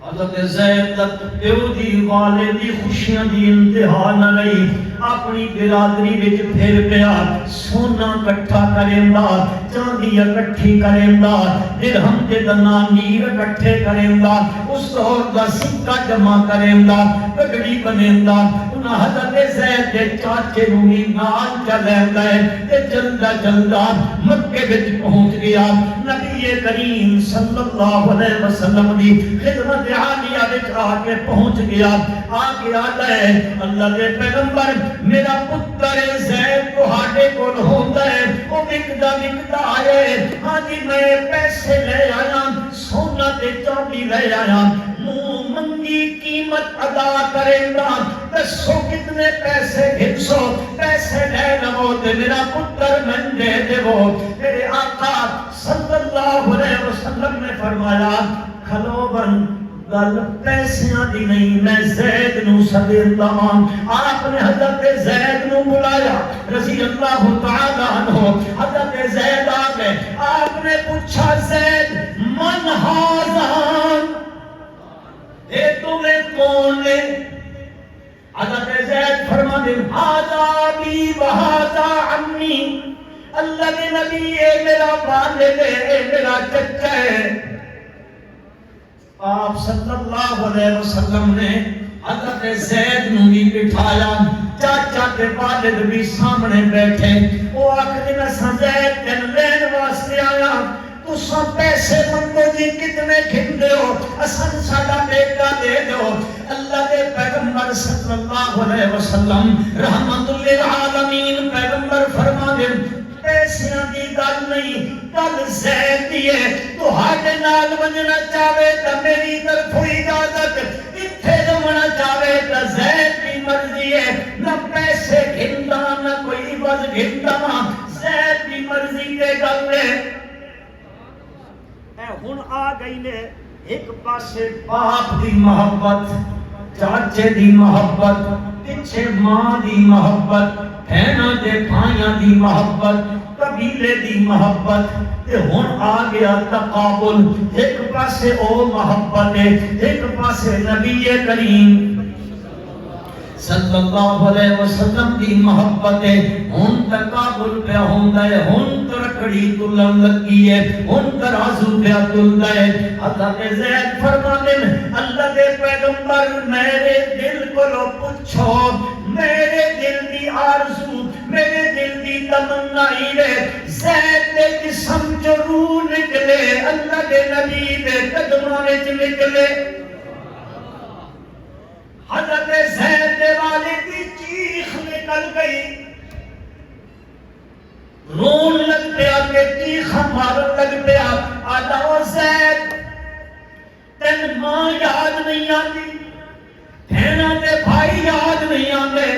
Speaker 1: حضرت زید پیو دی والد دی خوشیاں دی انتہا نہ رہی اپنی برادری وچ پھر پیا سونا اکٹھا کریندا چاندی اکٹھی کریندا درہم تے دنانیر اکٹھے کریندا اس دور دا سکہ جمع کریندا پگڑی بنیندا انہاں حضرت زید دے چاچے نوں بھی نال چلیندا ہے تے جلدا جلدا مکے وچ پہنچ گیا نبی کریم صلی اللہ علیہ وسلم دی خدمت عالیہ وچ آ کے پہنچ گیا ہے اللہ دے پیغمبر میرا پتر زید تہاڈے کول ہوندا ہے او وکدا آئے ہاں جی میں پیسے لے آیا سونا تے چاندی لے آیا منہ منگی قیمت ادا کریں گا دسو کتنے پیسے گھنسو پیسے لے لو تے میرا پتر من دے دیو میرے آقا صلی اللہ علیہ وسلم نے فرمایا کھلو بن گل پیسیاں دی نہیں میں زید نو سدیندا ہاں آپ نے حضرت زید نو بلایا رضی اللہ تعالی عنہ حضرت زید آ گئے آپ نے پوچھا زید من ہاذان اے تمہیں کون ہے حضرت زید فرماتے ہاذا بی وہذا عمی اللہ کے نبی اے میرا والد ہے اے میرا چچا ہے آپ صلی اللہ علیہ وسلم نے حضرت زید نو بھی بٹھایا چاچا تے والد بھی سامنے بیٹھے وہ آخری میں زید تین لین واسطے آیا تساں پیسے منگو جی کتنے کھندے ہو اساں ساڈا بیٹا دے دو اللہ دے پیغمبر صلی اللہ علیہ وسلم رحمت للعالمین پیغمبر فرما دے پیسیاں دی گل نہیں گل زید دی ہے تہاڈے نال ونجنا چاہے تے میری طرفوں اجازت اتھے جمنا چاہے تے زید دی مرضی ہے نہ پیسے گھن گھندا زید دی مرضی تے گل ہے اے ہن آ گئی نے ایک پاسے باپ دی محبت چاچے دی محبت پیچھے ماں دی محبت بہناں دے بھائیاں دی محبت قبیلے دی محبت تے ہن آ گیا تقابل ایک پاسے او محبت ہے ایک پاسے نبی کریم صلی اللہ علیہ وسلم دی محبت ہے ہن تقابل پہ ہوندا ہے ہن ترکڑی تلن لگی ہے ہن ترازو پہ تلدا ہے حضرت زید فرماتے ہیں اللہ دے پیغمبر میرے دل کو پوچھو میرے دل دی آرزو میرے دل دی تمنا ہے زید دے جسم جو روح نکلے اللہ دے نبی دے قدماں وچ نکلے حضرت زید دے والد کی چیخ نکل گئی رون لگ پیا کہ چیخ مارن لگ پیا آدھا زید تین ماں یاد نہیں آتی بہناں تے بھائی یاد نہیں آتے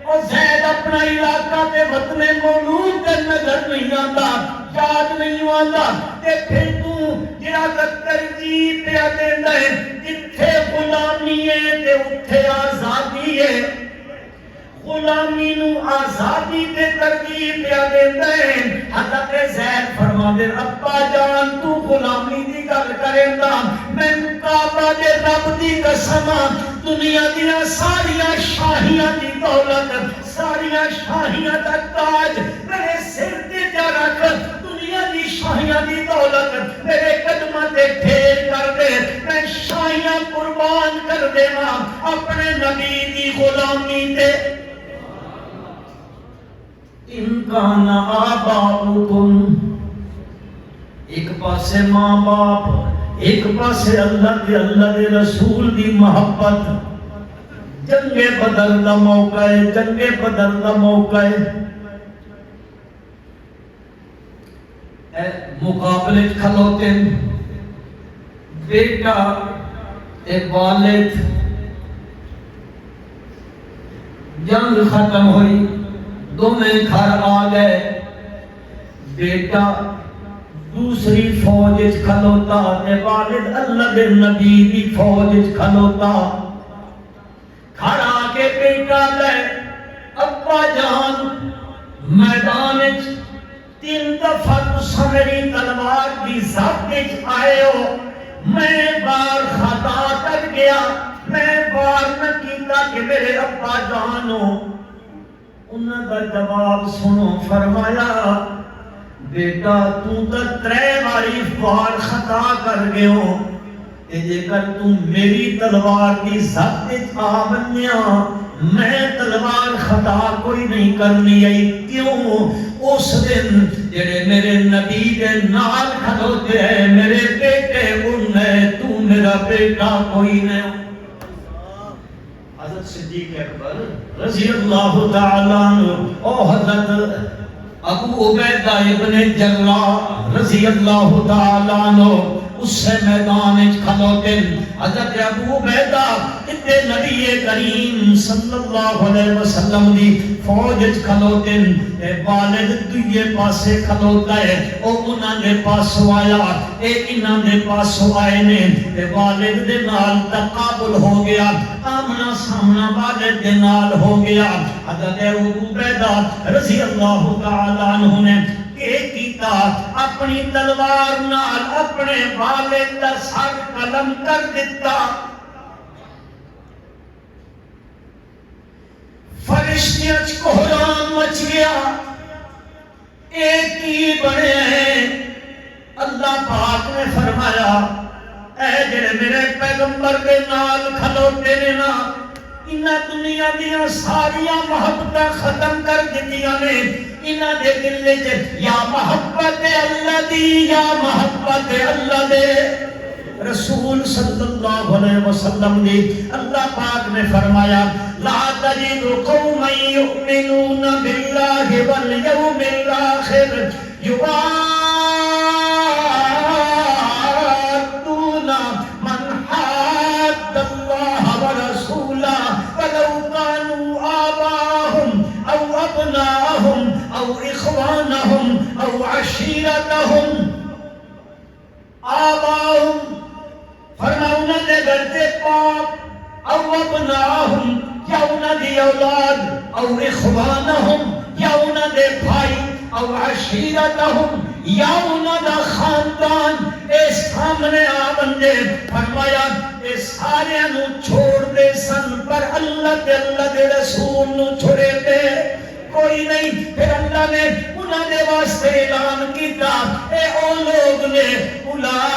Speaker 1: اور زید اپنا علاقہ تے وطن مولود تے نظر نہیں آتا یاد نہیں آتا تے پھر تو جڑا ترجیح پیا دیندا ہے جتھے غلامی ہے تے اوتھے آزادی ہے غلامی نو آزادی تے ترجیح پیا دیندا ہے حضرت زید فرماندے ابا جان تو غلامی دی گل کریندا میں کعبہ دے رب دی قسم دنیا دیاں ساریاں شاہیاں دی دولت ساریاں شاہیاں دا تاج میرے سر تے جا رکھ دنیا دی شاہیاں دی دولت میرے قدماں تے ڈھیر کر دے میں شاہیاں قربان کر دیواں اپنے نبی دی غلامی تے ان کان آباؤکم ایک پاسے ماں باپ ایک پاسے اللہ دے رسول دی محبت جنگ بدر دا موقع ہے جنگ بدر دا موقع ہے مقابلے کھلوتے بیٹا ایک والد جنگ ختم ہوئی دونوں گھر آ گئے بیٹا دوسری فوج کھلوتا تے والد اللہ دے نبی دی فوج کھلوتا گھر آ کے بیٹا لے ابا جان میدان تین دفعہ تساں میری تلوار دی ذات وچ آئے ہو میں بار خطا کر گیا میں بار نہ کیتا کہ میرے ابا جان ہو انہاں دا جواب سنو فرمایا بیٹا تو تا 3 واری بار خطا کر گئے ہو تے جے کر تو میری تلوار دی ذات وچ آ بنیا میں تلوار خطا کوئی نہیں کرنی آئی کیوں اس دن جڑے میرے نبی دے نال کھلوتے ہیں میرے بیٹے انہیں تو میرا بیٹا کوئی نہیں حضرت صدیق اکبر رضی اللہ تعالیٰ عنہ او حضرت ابو عبیدہ ابن جراح رضی اللہ تعالیٰ عنہ اس سے میدان کھلوتے حضرت ابو عبیدہ اتنے نبی کریم صلی اللہ علیہ وسلم دی فوج کھلوتے والد دوئے پاسے کھلوتا ہے او انہاں دے پاسو آیا اے انہاں دے پاسو آئے نے والد دے نال تقابل ہو گیا آمنا سامنا والد دے نال ہو گیا حضرت ابو عبیدہ رضی اللہ تعالیٰ عنہ نے کیتا اپنی تلوار نال اپنے والد دا سر قلم کر دیتا فرشتیاں کوہرام مچ گیا ایک ہی بنے ہیں اللہ پاک نے فرمایا اے جڑے میرے پیغمبر دے نال کھلوتے نے نا انہاں دنیا دیاں ساریاں محبتاں ختم کر دتیاں نے انہاں دے دل وچ یا محبت اللہ دی یا محبت اللہ دے رسول صلی اللہ علیہ وسلم نے اللہ پاک نے فرمایا لا تجد قوما یؤمنون باللہ والیوم الآخر یوادون من حاد اللہ ورسولہ ولو كانوا آباءهم او ابناءهم او اخوانہم او عشیرتہم آباہم، فرمایا انہاں دے گھر دے پاپ، او ابناہم یا انہاں دی اولاد، او اخوانہم یا انہاں دے بھائی، او عشیرتہم یا انہاں دا خاندان، اے سامنے آ بندے فرمایا اے سارے نو چھوڑ دے سن، پر اللہ دے رسول نو چھوڑے دے کوئی نہیں۔ پھر اللہ نے انہاں دے واسطے اعلان کیتا، اے او لوگ نے اولائکا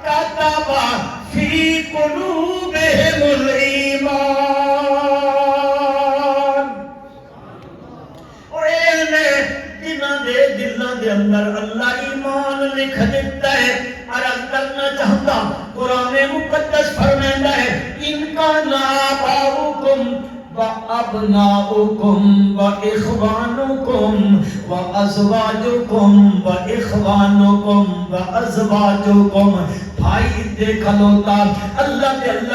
Speaker 1: کتب فی قلوبہم الایمان، اور اے نے جنہاں دے دلاں دے اندر اللہ ایمان لکھ دیتا ہے۔ عرض کرنا چاہتا قرآن مقدس فرمائندا ہے ان کا آباؤکم وابناؤکم واخوانکم وازواجکم واخوانکم وازواجکم، بھائی دے کھلوتا اللہ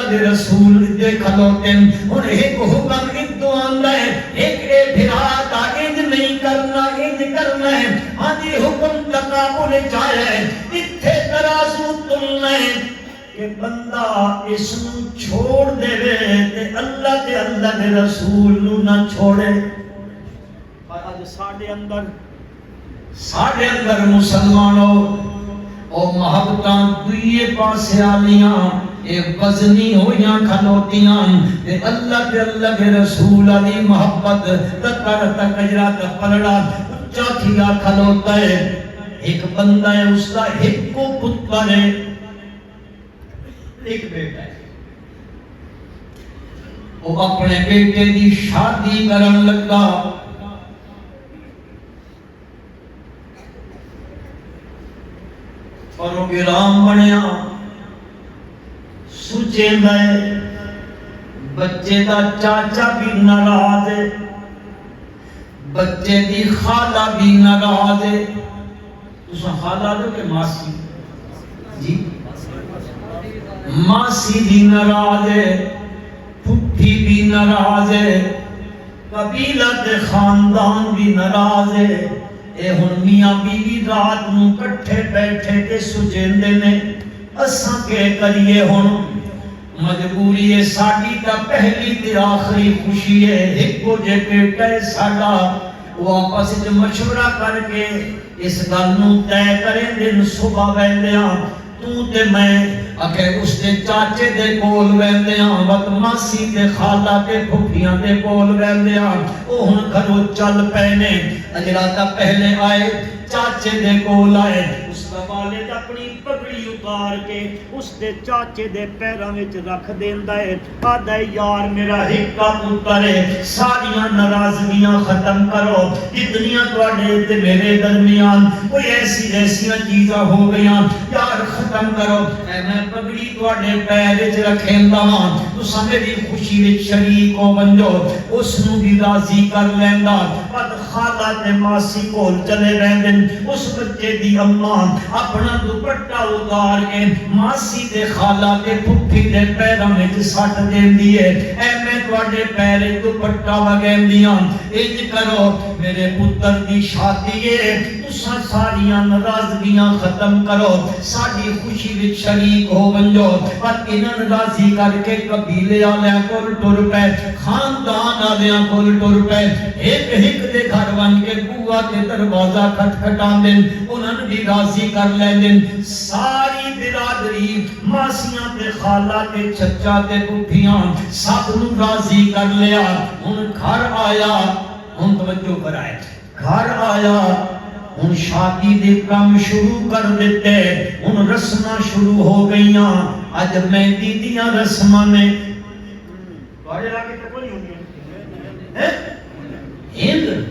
Speaker 1: دے رسول دے کھلوتے، اور ایک حکم ادو آندا ہے، ایک اے بھرا دا انج نہیں کرنا انج کرنا ہے، ہاں جی حکم تقابل چاہے اتھے ترازو تلنا ہے کہ بندہ اس نو چھوڑ دے تے اللہ دے رسول نو نہ چھوڑے۔ پر آج ساڑھے اندر مسلمانوں او محبتاں دوئے پاسے آلیاں، اے وزنی ہویاں کھلوتیاں، اے اللہ دے رسول علی محبت تکر تکجرہ تا پلڑا اچھا کھیا کھلوتا ہے۔ ایک بندہ ہے اس کا ایک کو پتر ہے، ایک بیٹا ہے، وہ اپنے بیٹے دی شادی کرن لگا، پروگرام بنیا، سوچے گئے بچے دا چاچا بھی ناراض ہے، بچے دی خالہ بھی ناراض ہے۔ تساں خالہ دو کہ ماسی؟ جی ماسی بھی ناراض ہے، پھپھی بھی ناراض ہے، قبیلہ تے خاندان بھی ناراض ہے۔ اے ہن میاں بیوی رات نو کٹھے بیٹھے کے سجیندے نے، اساں کے کریے ہن مجبوری ہے ساڈی تا پہلی تے آخری خوشی ہے، ایکو جے بیٹا ہے ساڈا، وہ آپس وچ مشورہ کر کے اس گل نو طے کریں دن صبح ویندیاں تو تے میں اکھے اس دے چاچے دے کول ویندیاں، وقت ماسی تے خالہ تے پھپھیاں دے کول ویندیاں، او ہن گھروں چل پینے۔ اجراتا پہلے آئے چاچے دے کول آئے، اس کا والد اپنی پگڑی اتار کے اس دے چاچے دے پیراں وچ رکھ دیندا ہے، آدا یار میرا ہکا پتر ہے، ساریاں ناراضگیاں ختم کرو، جتنیاں تواڈے تے میرے درمیان کوئی ایسیاں چیزاں ہو گئیاں یار ختم کرو، اے میں پگڑی تواڈے پیر وچ رکھیندا ہاں، تساں میری خوشی وچ شریک ہو بنجو۔ اس نو بھی راضی کر لیندا، پد خالہ تے ماسی کول چلے رہندے، اس بچے دی اماں اپنا دوپٹہ اتار کے ماسی تے خالہ تے پھپھی دے پیراں وچ سٹ دیندی ہے، اے میں تواڈے پیر وچ دوپٹہ وگیندیاں، انج کرو میرے پتر دی شادی ہے، تساں ساریاں ناراضگیاں ختم کرو، ساڈی خوشی وچ شریک ہو بنجو۔ پر انہاں راضی کر کے قبیلے والیاں کول ٹر پے، خاندان والیاں کول ٹر پے، ایک ایک دے گھر ون کے بوا تے دروازہ کھٹکھٹاندے، انہاں بھی راضی کر لیندے، ساری برادری ماسیاں تے خالہ تے چچا تے پھپھیاں سب نو راضی کر لیا۔ ہن گھر آیا، ہن توجہ کرائے، گھر آیا، ہن شادی دے کام شروع کر دیتے، ہن رسماں شروع ہو گئیاں۔ اج مہندی دیاں رسماں نے تواڈے علاقے تے کوئی ہوندی ہے ہند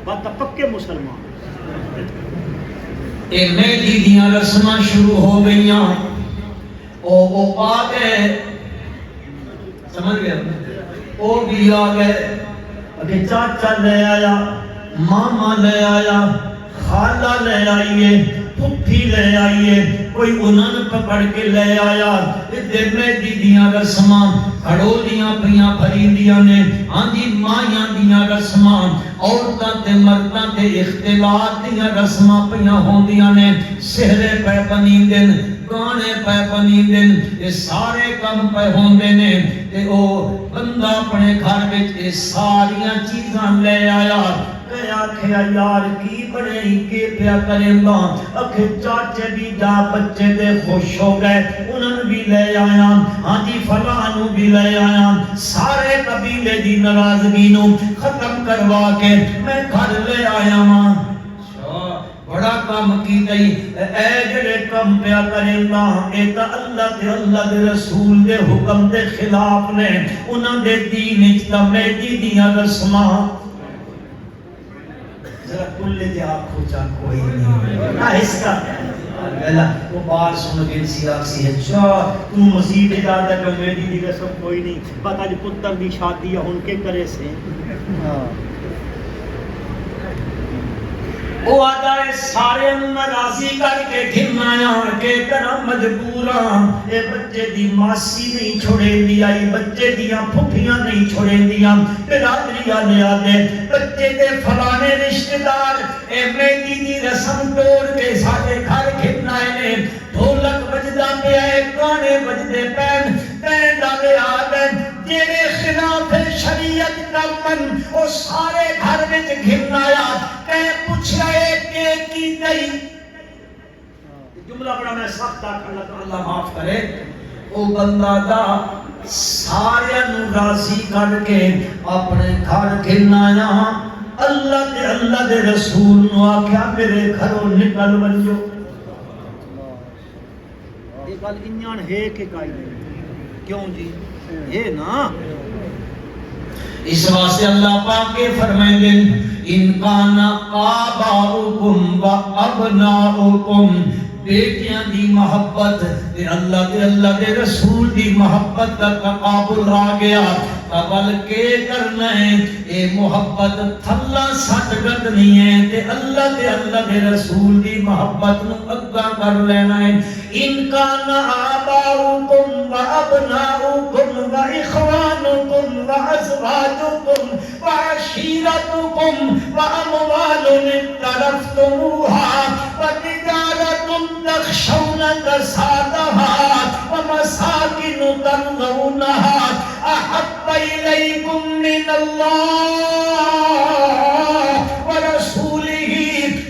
Speaker 1: بات پکے مسلمان، اے مہندی دیاں رسماں شروع ہو گئیاں، او آ گئے، سمجھ گئے، او بھی آ گئے، اگے چاچا لے آیا، ماما لے آیا، خالہ لے آئیے، پھپھی لے آئیے، کوئی انہوں پکڑ کے لے آیا ادھر مہدی دیاں رسماں کھڑولیاں پیاں بھریندیاں نے ہاں جی مائیاں دیاں رسماں عورتاں تے مرداں تے اختلاط دیاں رسماں پیاں ہوندیاں نے سہرے پہ بنیندن گانے پہ بنیندن یہ سارے کم پہ ہوندے نے تے او بندہ اپنے گھر وچ یہ ساریاں چیزاں لے آیا کہ آکھیا یار کی بڑے ہی کے پیا کریں گا اکھے چاچے بھی جا بچے دے خوش ہو گئے انہوں بھی لے آیا ہاں جی فلانو بھی لے آیا سارے قبیلے دی ناراضگی نو ختم کروا کے میں گھر لے آیا ماں بڑا کام کی گئی اے جڑے کم پیا کریں گا اے تا اللہ دے رسول دے حکم دے خلاف نے انہاں دے دین اچ تا مہدی دیاں رسماں ذرا کل دے آنکھوں چاہ کوئی نہیں آہستہ وہ بات سن کے سی آکسی اچھا تو مزید اجازت ہے مہدی دی رسم کوئی نہیں پتہ جو پتر دی شادی ہے ان کے کرے سے وہ آدھا ہے سارے ناراضی کر کے گھرنایا کے طرح مجبوراں اے بچے دی ماسی نہیں چھوڑے دیا اے بچے دیا پھپیاں نہیں چھوڑے دیا برادریاں لے آدھے بچے دے فلانے رشتہ دار اے مہدی دی رسم توڑ کے سارے گھر گھرنائے نے ڈھولک بجدا پہ آئے گانے بجدے پین ڈالے آدھے جیرے خلاف شریعت کا من وہ سارے گھر وچ گھرنایا کہ پوچھ رہے کہ کی گئی جملہ بڑا میں سخت آکھا اللہ معاف کرے او بندہ دا سارے نو راضی کر کے اپنے گھر گھرنایا اللہ دے رسول نو آکھیا میرے گھروں نکل ونجو یہ گل انجان ہے کہ کائی کیوں جی یہ نا اس واسطے اللہ پاک کے فرمائیں گے ان کان آباؤکم و ابناؤکم بیٹیاں دی محبت اللہ دے رسول دی محبت کا تقابل آ گیا قبل کے کرنا ہے اے محبت تھلا سٹ گد نہیں ہے تے اللہ دے رسول دی محبت نو اگا کر لینا ہے ان کان آباؤکم و ابناؤکم و اخوانکم و ازواجکم و عشیرتکم و اموال اقترفتموها و تجارت تخشون كسادها ومساكن ترضونها أحب إليكم من الله ورسوله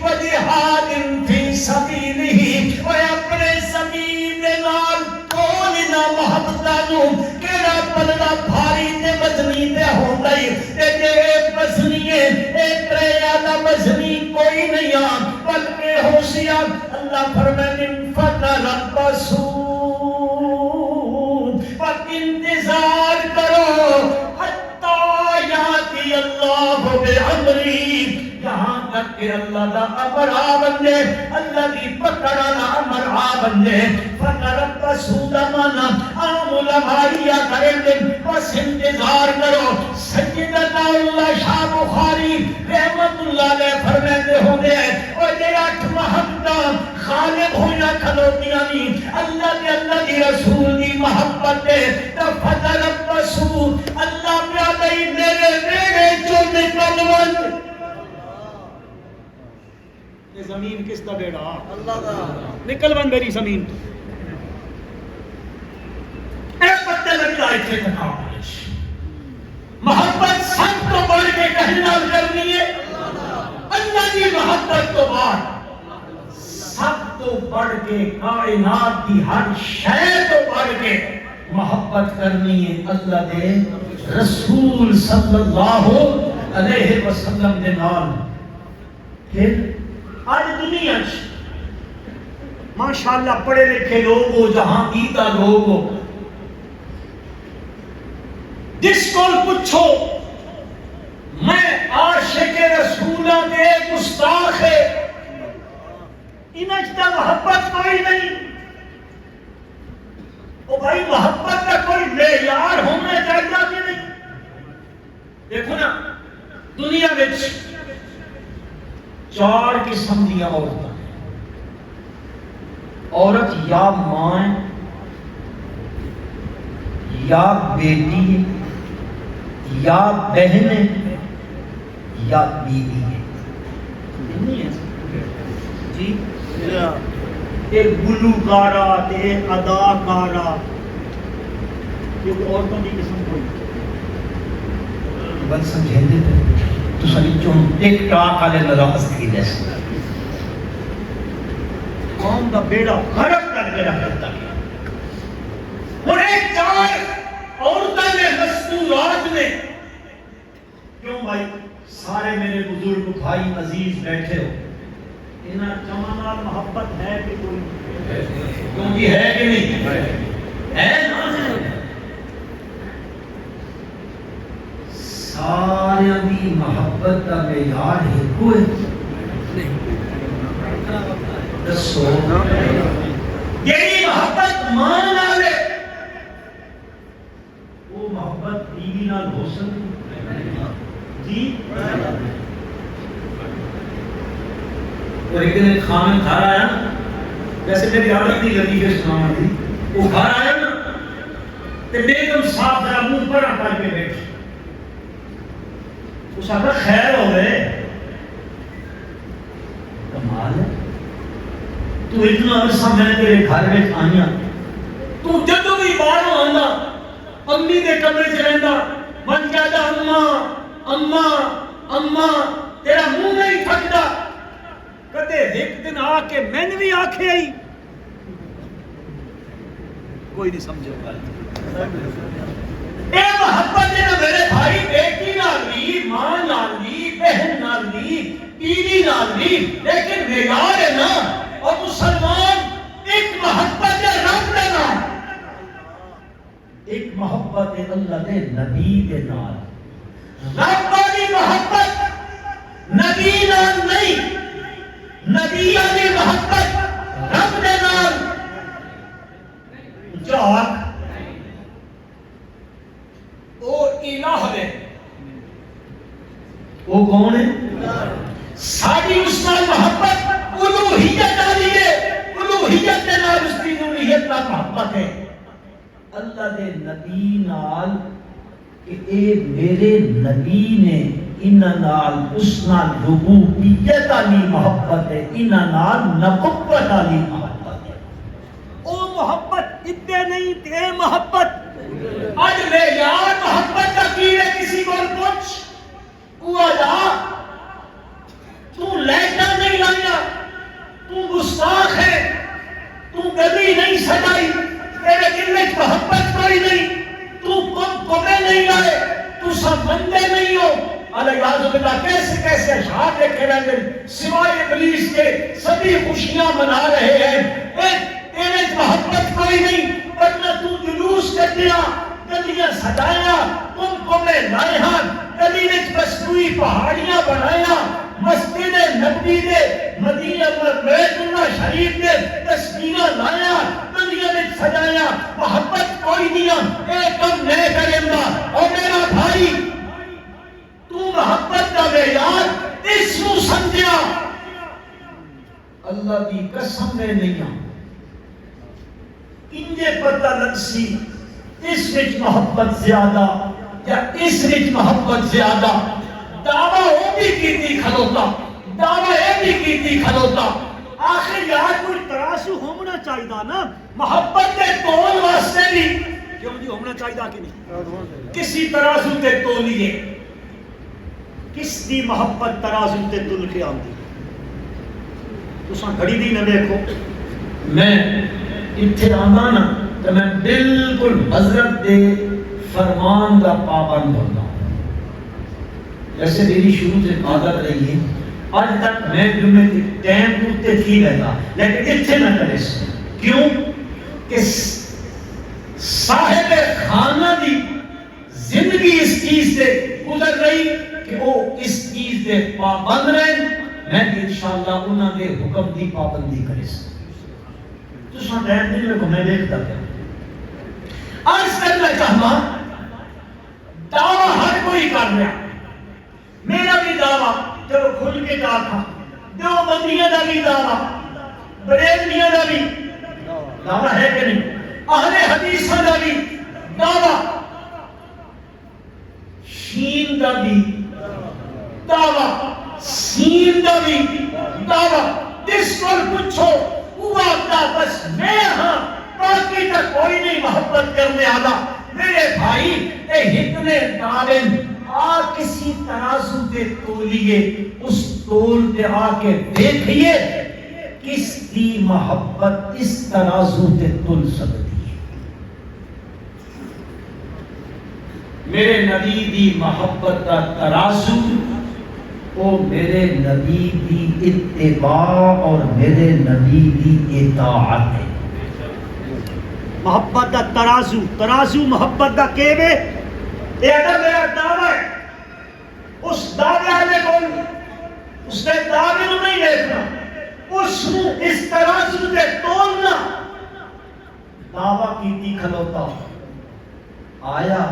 Speaker 1: وجهاد في سبيله ويقر سبيل نال قولنا محبتانو کیڑا پلڑا بھاری تے وزنی تے ہوندائی تے جے وزنی ہے ایک ریادہ وزنی کوئی نہیں آن بلکہ ہوشیار اللہ فرمائے فتربصوا وقت انتظار کرو حتی یاتی اللہ بامری جہاں تک کہ اللہ دا امر آ بندے اللہ کی پکڑانا امر آ بندے فتربصوا دمانا آمول بھائیا کریں دے بس انتظار کرو سیدنا اللہ شاہ بخاری رحمت اللہ علیہ فرمائے ہوں گے اور یہ 8 محبتاں غالب ہویا کھلوتیاں نہیں اللہ دی رسول دی محبت ہے تو فتربصوا اللہ پیادئی میرے میرے جو نکل ون یہ زمین کس دا بیڑا اللہ دا نکل ون میری زمین اے پتہ لگتا ہے کہ تکاوش محبت سب کو بڑھ کے کہنا کرنی ہے اللہ کی محبت کو بڑھ سب تو بڑھ کے کائنات کی ہر شے تو بڑھ کے محبت کرنی ہے اللہ دے رسول صلی اللہ علیہ وسلم دے نال پھر آج دنیا ماشاءاللہ پڑھے لکھے لوگ ہو جہاں دیدہ لوگ ہو جس کو پوچھو میں عاشق رسولہ دے گستاخ ہے انجدہ محبت کوئی نہیں او بھائی محبت کا کوئی معیار ہونا چاہیے کہ نہیں دیکھو نا دنیا میں 4 قسم دیا عورتیں عورت یا ماں ہے یا بیٹی ہے یا بہن ہے یا بیوی ہے جی ایک گلوکارہ ایک اداکارہ ایک عورتوں کی قسم کوئی بل سمجھے دے تو ساری چون ٹک ٹاک والے ناراض کی جیسے قوم کا بیڑا غرق کر کے رکھ دیتا ہے اور ایک چار عورتوں نے مستورات نے کیوں بھائی سارے میرے بزرگ بھائی عزیز بیٹھے ہو انہاں چمانال محبت ہے کہ کوئی کیونکہ ہے کہ نہیں ہے نا سارے بھی محبت کا معیار ہے کوئی دسو یہی محبت مان والے وہ محبت بیوی نال ہو سکتی جی اور ایک دن کھانا کھا رہا ہے ویسے میری عادت نہیں لگی ہے سنانا تھی وہ کھا رہا ہے نا تو بیگم صاحب ذرا منہ پر کر کے بیٹھ اس آخر خیر ہو گئے کمال ہے تو اتنا عرصہ میں تیرے گھر میں آنیا تو جدو بھی باہر آنا امی دے کمرے چ رہندا من کہدا اما اما اما تیرا منہ نہیں تھکدا کدے ایک دن آ کے میں نے بھی آکھے آئی کوئی نہیں سمجھے اے محبت ہے میرے بھائی بیٹی نال بھی ماں نال بھی بہن نال بھی بیوی نال بھی لیکن معیار ہے نا اور مسلمان ایک محبت ہے رب دے نال ایک محبت ہے اللہ دے نبی دے نال رب والی محبت نبی نال نہیں نبی والی محبت رب دے نال جاک وہ الہ ہے وہ کون ہے ساری اس نال محبت الوہیت والی ہے الوہیت دے نال اس کی الوہیت نال محبت ہے اللہ دے نبی نال کہ اے میرے نبی نے انہاں نال اس نال ربوبیت والی محبت ہے انہاں نال نبوت والی محبت ہے او محبت اتنے نہیں تے محبت آج میں یار محبت کا کی ہے کسی کو پوچھ ہوا جا تو لیٹا نہیں لایا تو گستاخ ہے تو گلی نہیں سجائی تیرے دل میں محبت کوئی نہیں تو کمے نہیں لائے تو سب بندے نہیں ہو علیہ باللہ کیسے کیسے اشعار لکھے رہتے سوائے ابلیس کے سبھی خوشیاں منا رہے ہیں تیرے محبت کوئی نہیں ورنہ تو جلوس کر دیا گلیاں سجایا کمے لائے ہاں گلی میں مصنوعی پہاڑیاں بنایا مسجد نبوی دے مدینہ بیت اللہ شریف دے تصویراں لایا گلیاں میں سجایا محبت کوئی نہیں ایک کم نہیں کرے گا اور میرا بھائی تو محبت کا معیار اس کو سمجھا اللہ کی قسم میں نہیں انجے پتہ لگ سی اس وچ محبت زیادہ یا اس وچ محبت زیادہ دعویٰ وہ بھی کیتی کھلوتا دعویٰ یہ بھی کیتی کھلوتا آخر یار کوئی تراشو ہونا چاہیے نا محبت کے تول واسطے بھی کیوں جی ہونا چاہیے کہ نہیں کسی ترازو تے تولیے کس دی محبت ترازو تے تل کے آندی تو ساں گھڑی دی نہ دیکھو میں اتھے آنا نا تو میں بالکل حضرت دے فرمان کا پابند ہوتا ہوں جیسے میری شروع سے عادت رہی ہے آج تک میں جمعے کے ٹائم پورتے تھی رہتا لیکن اتھے نہ کرے کیوں کہ صاحب خانہ دی زندگی اس چیز سے گزر رہی کہ وہ اس چیز دے پابند رہے میں انشاءاللہ انہاں دے حکم دی پابندی کرے تو ساں ٹائم دن میں کو میں دیکھتا کیا عرض کرنا چاہتا دعویٰ ہر کوئی کر رہا میرا بھی دعویٰ چلو کھل کے کہا تھا دیوبندیاں دا بھی دعویٰ بریلویاں دا بھی دعویٰ ہے کہ نہیں؟ اہل حدیث کا بھی دعویٰ، شین کا بھی دعویٰ، سین کا بھی دعویٰ، جس کو پوچھو وہ آتا بس میں ہاں، باقی تک کوئی نہیں محبت کرنے آلا۔ میرے بھائی اے اتنے دارن آ کسی ترازو دے تولیے، اس تول دے آ کے دیکھئے کس دی محبت اس ترازو تے تل سکتی ہے۔ میرے نبی دی محبت کا ترازو وہ میرے نبی دی اتباع اور میرے نبی دی اطاعت ہے۔
Speaker 2: محبت دا ترازو، ترازو محبت دا کیوے؟
Speaker 1: یہ اگر میرا دعویٰ ہے، اس دعوے والے کو اس نے دعوے کو نہیں دیکھنا، اس کو اس ترازو سے تولنا۔ دعویٰ کیتی کھلوتا آیا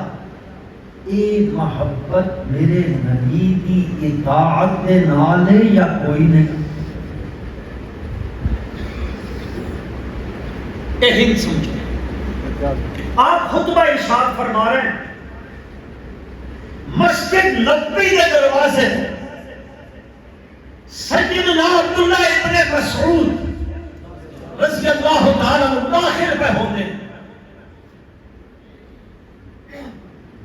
Speaker 1: اے محبت میرے نبی کی اطاعت دے نال ہے یا کوئی نہیں؟
Speaker 2: ہند سمجھو، آپ خطبہ ارشاد فرما رہے ہیں،
Speaker 1: مسجد نبوی کے دروازے سیدنا عبداللہ ابن مسعود رضی اللہ تعالیٰ عنہ داخل پہ ہونے،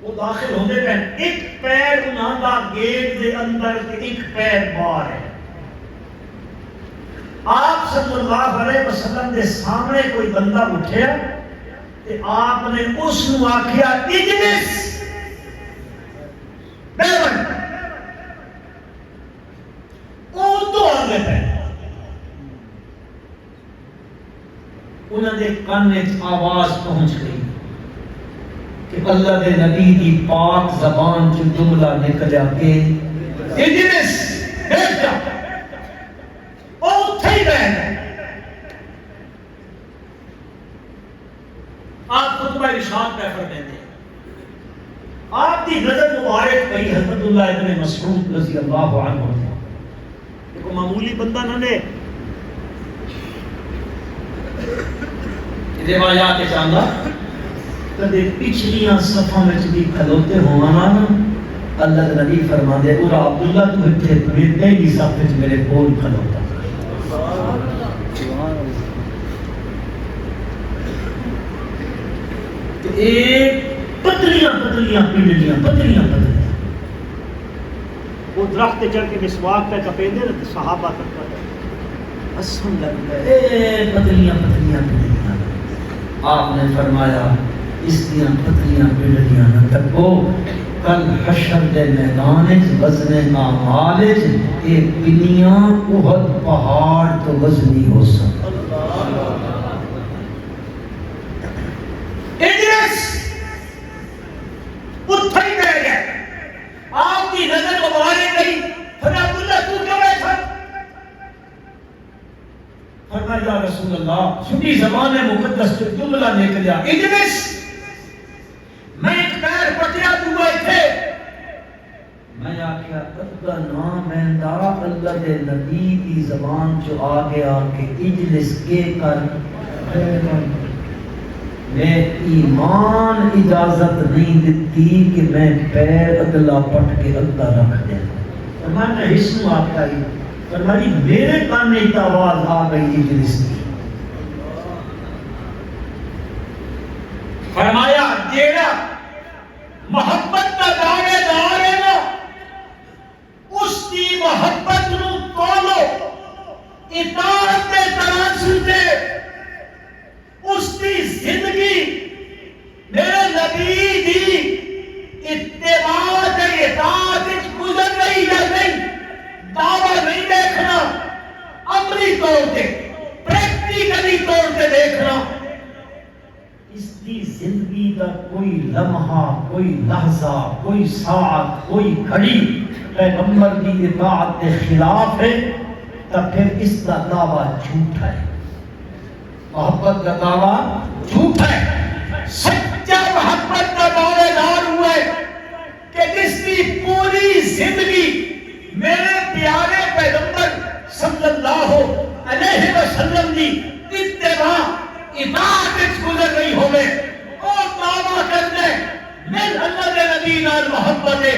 Speaker 1: وہ داخل ہونے پہ ایک پیر انہاں دا گیٹ دے اندر ایک پیر باہر ہے۔ آپ صلی اللہ علیہ وسلم دے سامنے کوئی بندہ اٹھیا کہ آپ نے اس نو آکھیا اجلس، بیٹھ، او تو آگے پہ انہوں نے کان وچ آواز پہنچ گئی کہ اللہ دے نبی دی پاک زبان جو جملہ نکلیا کہ اجلس، بیٹھ جا، او اتھے ہی بیٹھ گئے۔ آپ خطبہ ارشاد پہ فرماتے ہیں، آپ کی نظر مبارک پئی حضرت اللہ ابن مسعود رضی اللہ عنہ،
Speaker 2: ایک معمولی بندہ نہ نے
Speaker 1: روایات چاہتا کدے پچھلیاں صفوں میں بھی کھلوتے ہوانا نا، اللہ کے نبی فرماندے اور عبداللہ تو اتھے پہلی صف وچ میرے کول کھلوتا۔ ایک پتلیاں پتلیاں پنڈلیاں پتلیاں پتلیاں
Speaker 2: وہ درخت چڑھ کے مسواک پہ کپیندے نا صحابہ تک کرتے
Speaker 1: حسن لگ گئے، پتلیاں پتلیاں پنڈلیاں۔ آپ نے فرمایا اس دیاں پتلیاں پنڈلیاں نہ تکو، کل حشر دے میدان وچ وزن اعمال وچ اے پنیاں احد پہاڑ تو وزنی ہو سکتا۔ اتھے ہی بیٹھ گئے، آپ کی نظر مبارک گئی، فرمایا عبداللہ تو کیوں بیٹھا؟ فرمایا یا رسول اللہ چھٹی زبان مقدس سے جملہ نکلیا اجلس، میں ایک پیر پٹیا دعا تھے، میں آکھیا ابدا نام ایندا اللہ دے نبی کی زبان جو آگے آکے اجلس کے کر، میں ایمان اجازت نہیں دیتی کہ میں پیر اگلا پٹ کے اگلا رکھ دیں۔ فرمایا حسن آپ کا ہی، فرمایا میرے کان میں آواز آ گئی اجلس کی۔ فرمایا جیڑا محبت کا دعوے دار ہے نا، اس کی محبت نو تولو اطاعت دے ترازو دے، اس کی زندگی میرے نبی دی اتباع دے اطاعت گزر رہی یا نہیں، دعویٰ نہیں دیکھنا، عملی طور پہ پریکٹیکلی طور پہ دیکھنا۔ اس کی زندگی کا کوئی لمحہ، کوئی لحظہ، کوئی ساعت، کوئی گھڑی پیغمبر کی اطاعت کے خلاف ہے، تب پھر اس کا دعویٰ جھوٹا ہے، محبت کا دعویٰ جھوٹ ہے۔ سچا محبت کا دعوے دار ہوا ہے کہ جس کی پوری زندگی میرے پیارے پیغمبر صلی اللہ علیہ وسلم کی اتباع اطاعت محبت ہے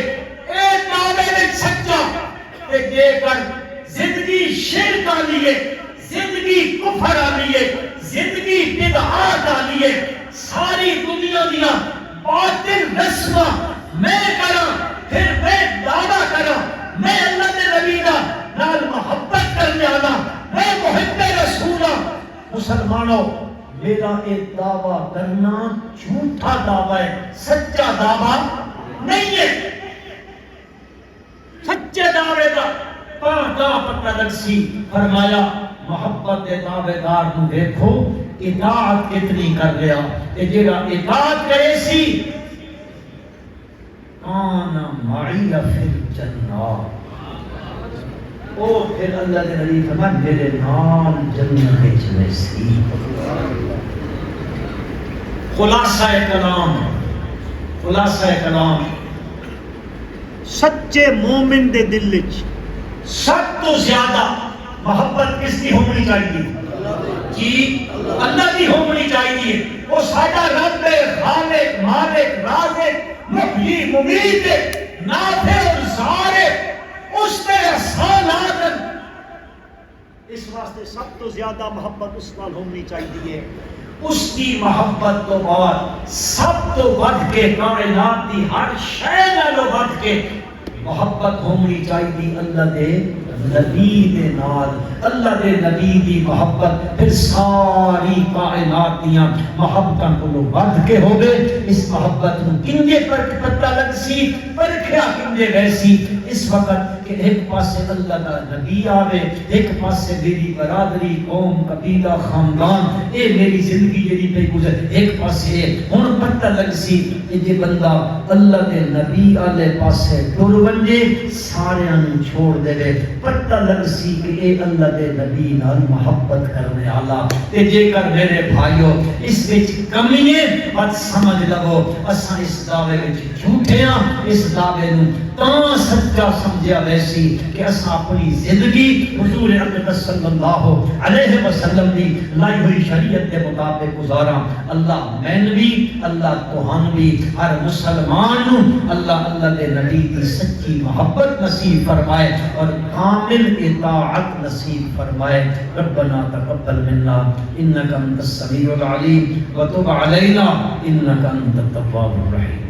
Speaker 1: اے دعوے وچ سچا تے جے کر زندگی شرک والی ہے زندگی کفر والی ہے زندگی بدعات والی ہے ساری دنیا دیا باطل رسماں میں کراں پھر میں دعویٰ کراں میں اللہ کے نبی دا نال محبت کرنے والا میں محب رسول ہاں مسلمانوں میرا ایک دعویٰ کرنا جھوٹا دعویٰ ہے سچا دعویٰ نہیں ہے سچے دعوے کا پتہ لگ سی فرمایا محبت دے دعوے دار نو دیکھو اطاعت کتنی کر لیا کہ جڑا اطاعت کرے سی کانا معی فی الجنہ او پھر اللہ کے نبی فرمایا میرے نال جنت وچ ویسی خلاصہ کلام
Speaker 2: سچے مومن دے دل وچ
Speaker 1: سب تو زیادہ محبت کس کی ہونی چاہیے جی اللہ کی ہونی چاہیے وہ ساڈا رب ہے خالق مالک رازق محیی ممیت نافع اور ضار اس نے احسانات
Speaker 2: اس واسطے سب تو زیادہ محبت اس نال ہونی چاہیے
Speaker 1: اس کی محبت تو بعد سب تو بڑھ کے کائنات دی ہر شے نالوں بڑھ کے محبت ہونی چاہیے اللہ دے نبی دے نال اللہ دے نبی دی محبت پھر ساری کائنات دیاں محبتاں کو بڑھ کے ہوگے اس محبت نو کنجے پر پتہ لگ سی پرکھیا کنجے ویسی اس وقت کہ ایک پاسے اللہ دا نبی آوے ایک پاسے میری برادری قوم قبیلہ خاندان اے میری زندگی جڑی پہ گزر ایک پاسے ہن پتہ لگ سی کہ جے بندہ اللہ دے نبی والے پاسے ٹر ونجے سارے نوں چھوڑ دے پتہ لگ سی کہ اے اللہ دے نبی نال محبت کرنے والا تے جے کر میرے بھائیو اس وچ کمی ہے بس سمجھ لو اساں اس دعوے وچ جھوٹے ہاں اس دعوے نوں تاں سچا سمجھیا ویسی کہ اساں اپنی زندگی حضور اکرم صلی اللہ علیہ وسلم دی لائی ہوئی شریعت کے مطابق گزاراں اللہ مین بھی اللہ توہن بھی ہر مسلمان نوں اللہ دے نبی کی سچی محبت نصیب فرمائے اور کامل اطاعت نصیب فرمائے ربنا تقبل منا انک انت السمیع العلیم وتب علینا انک انت التواب الرحیم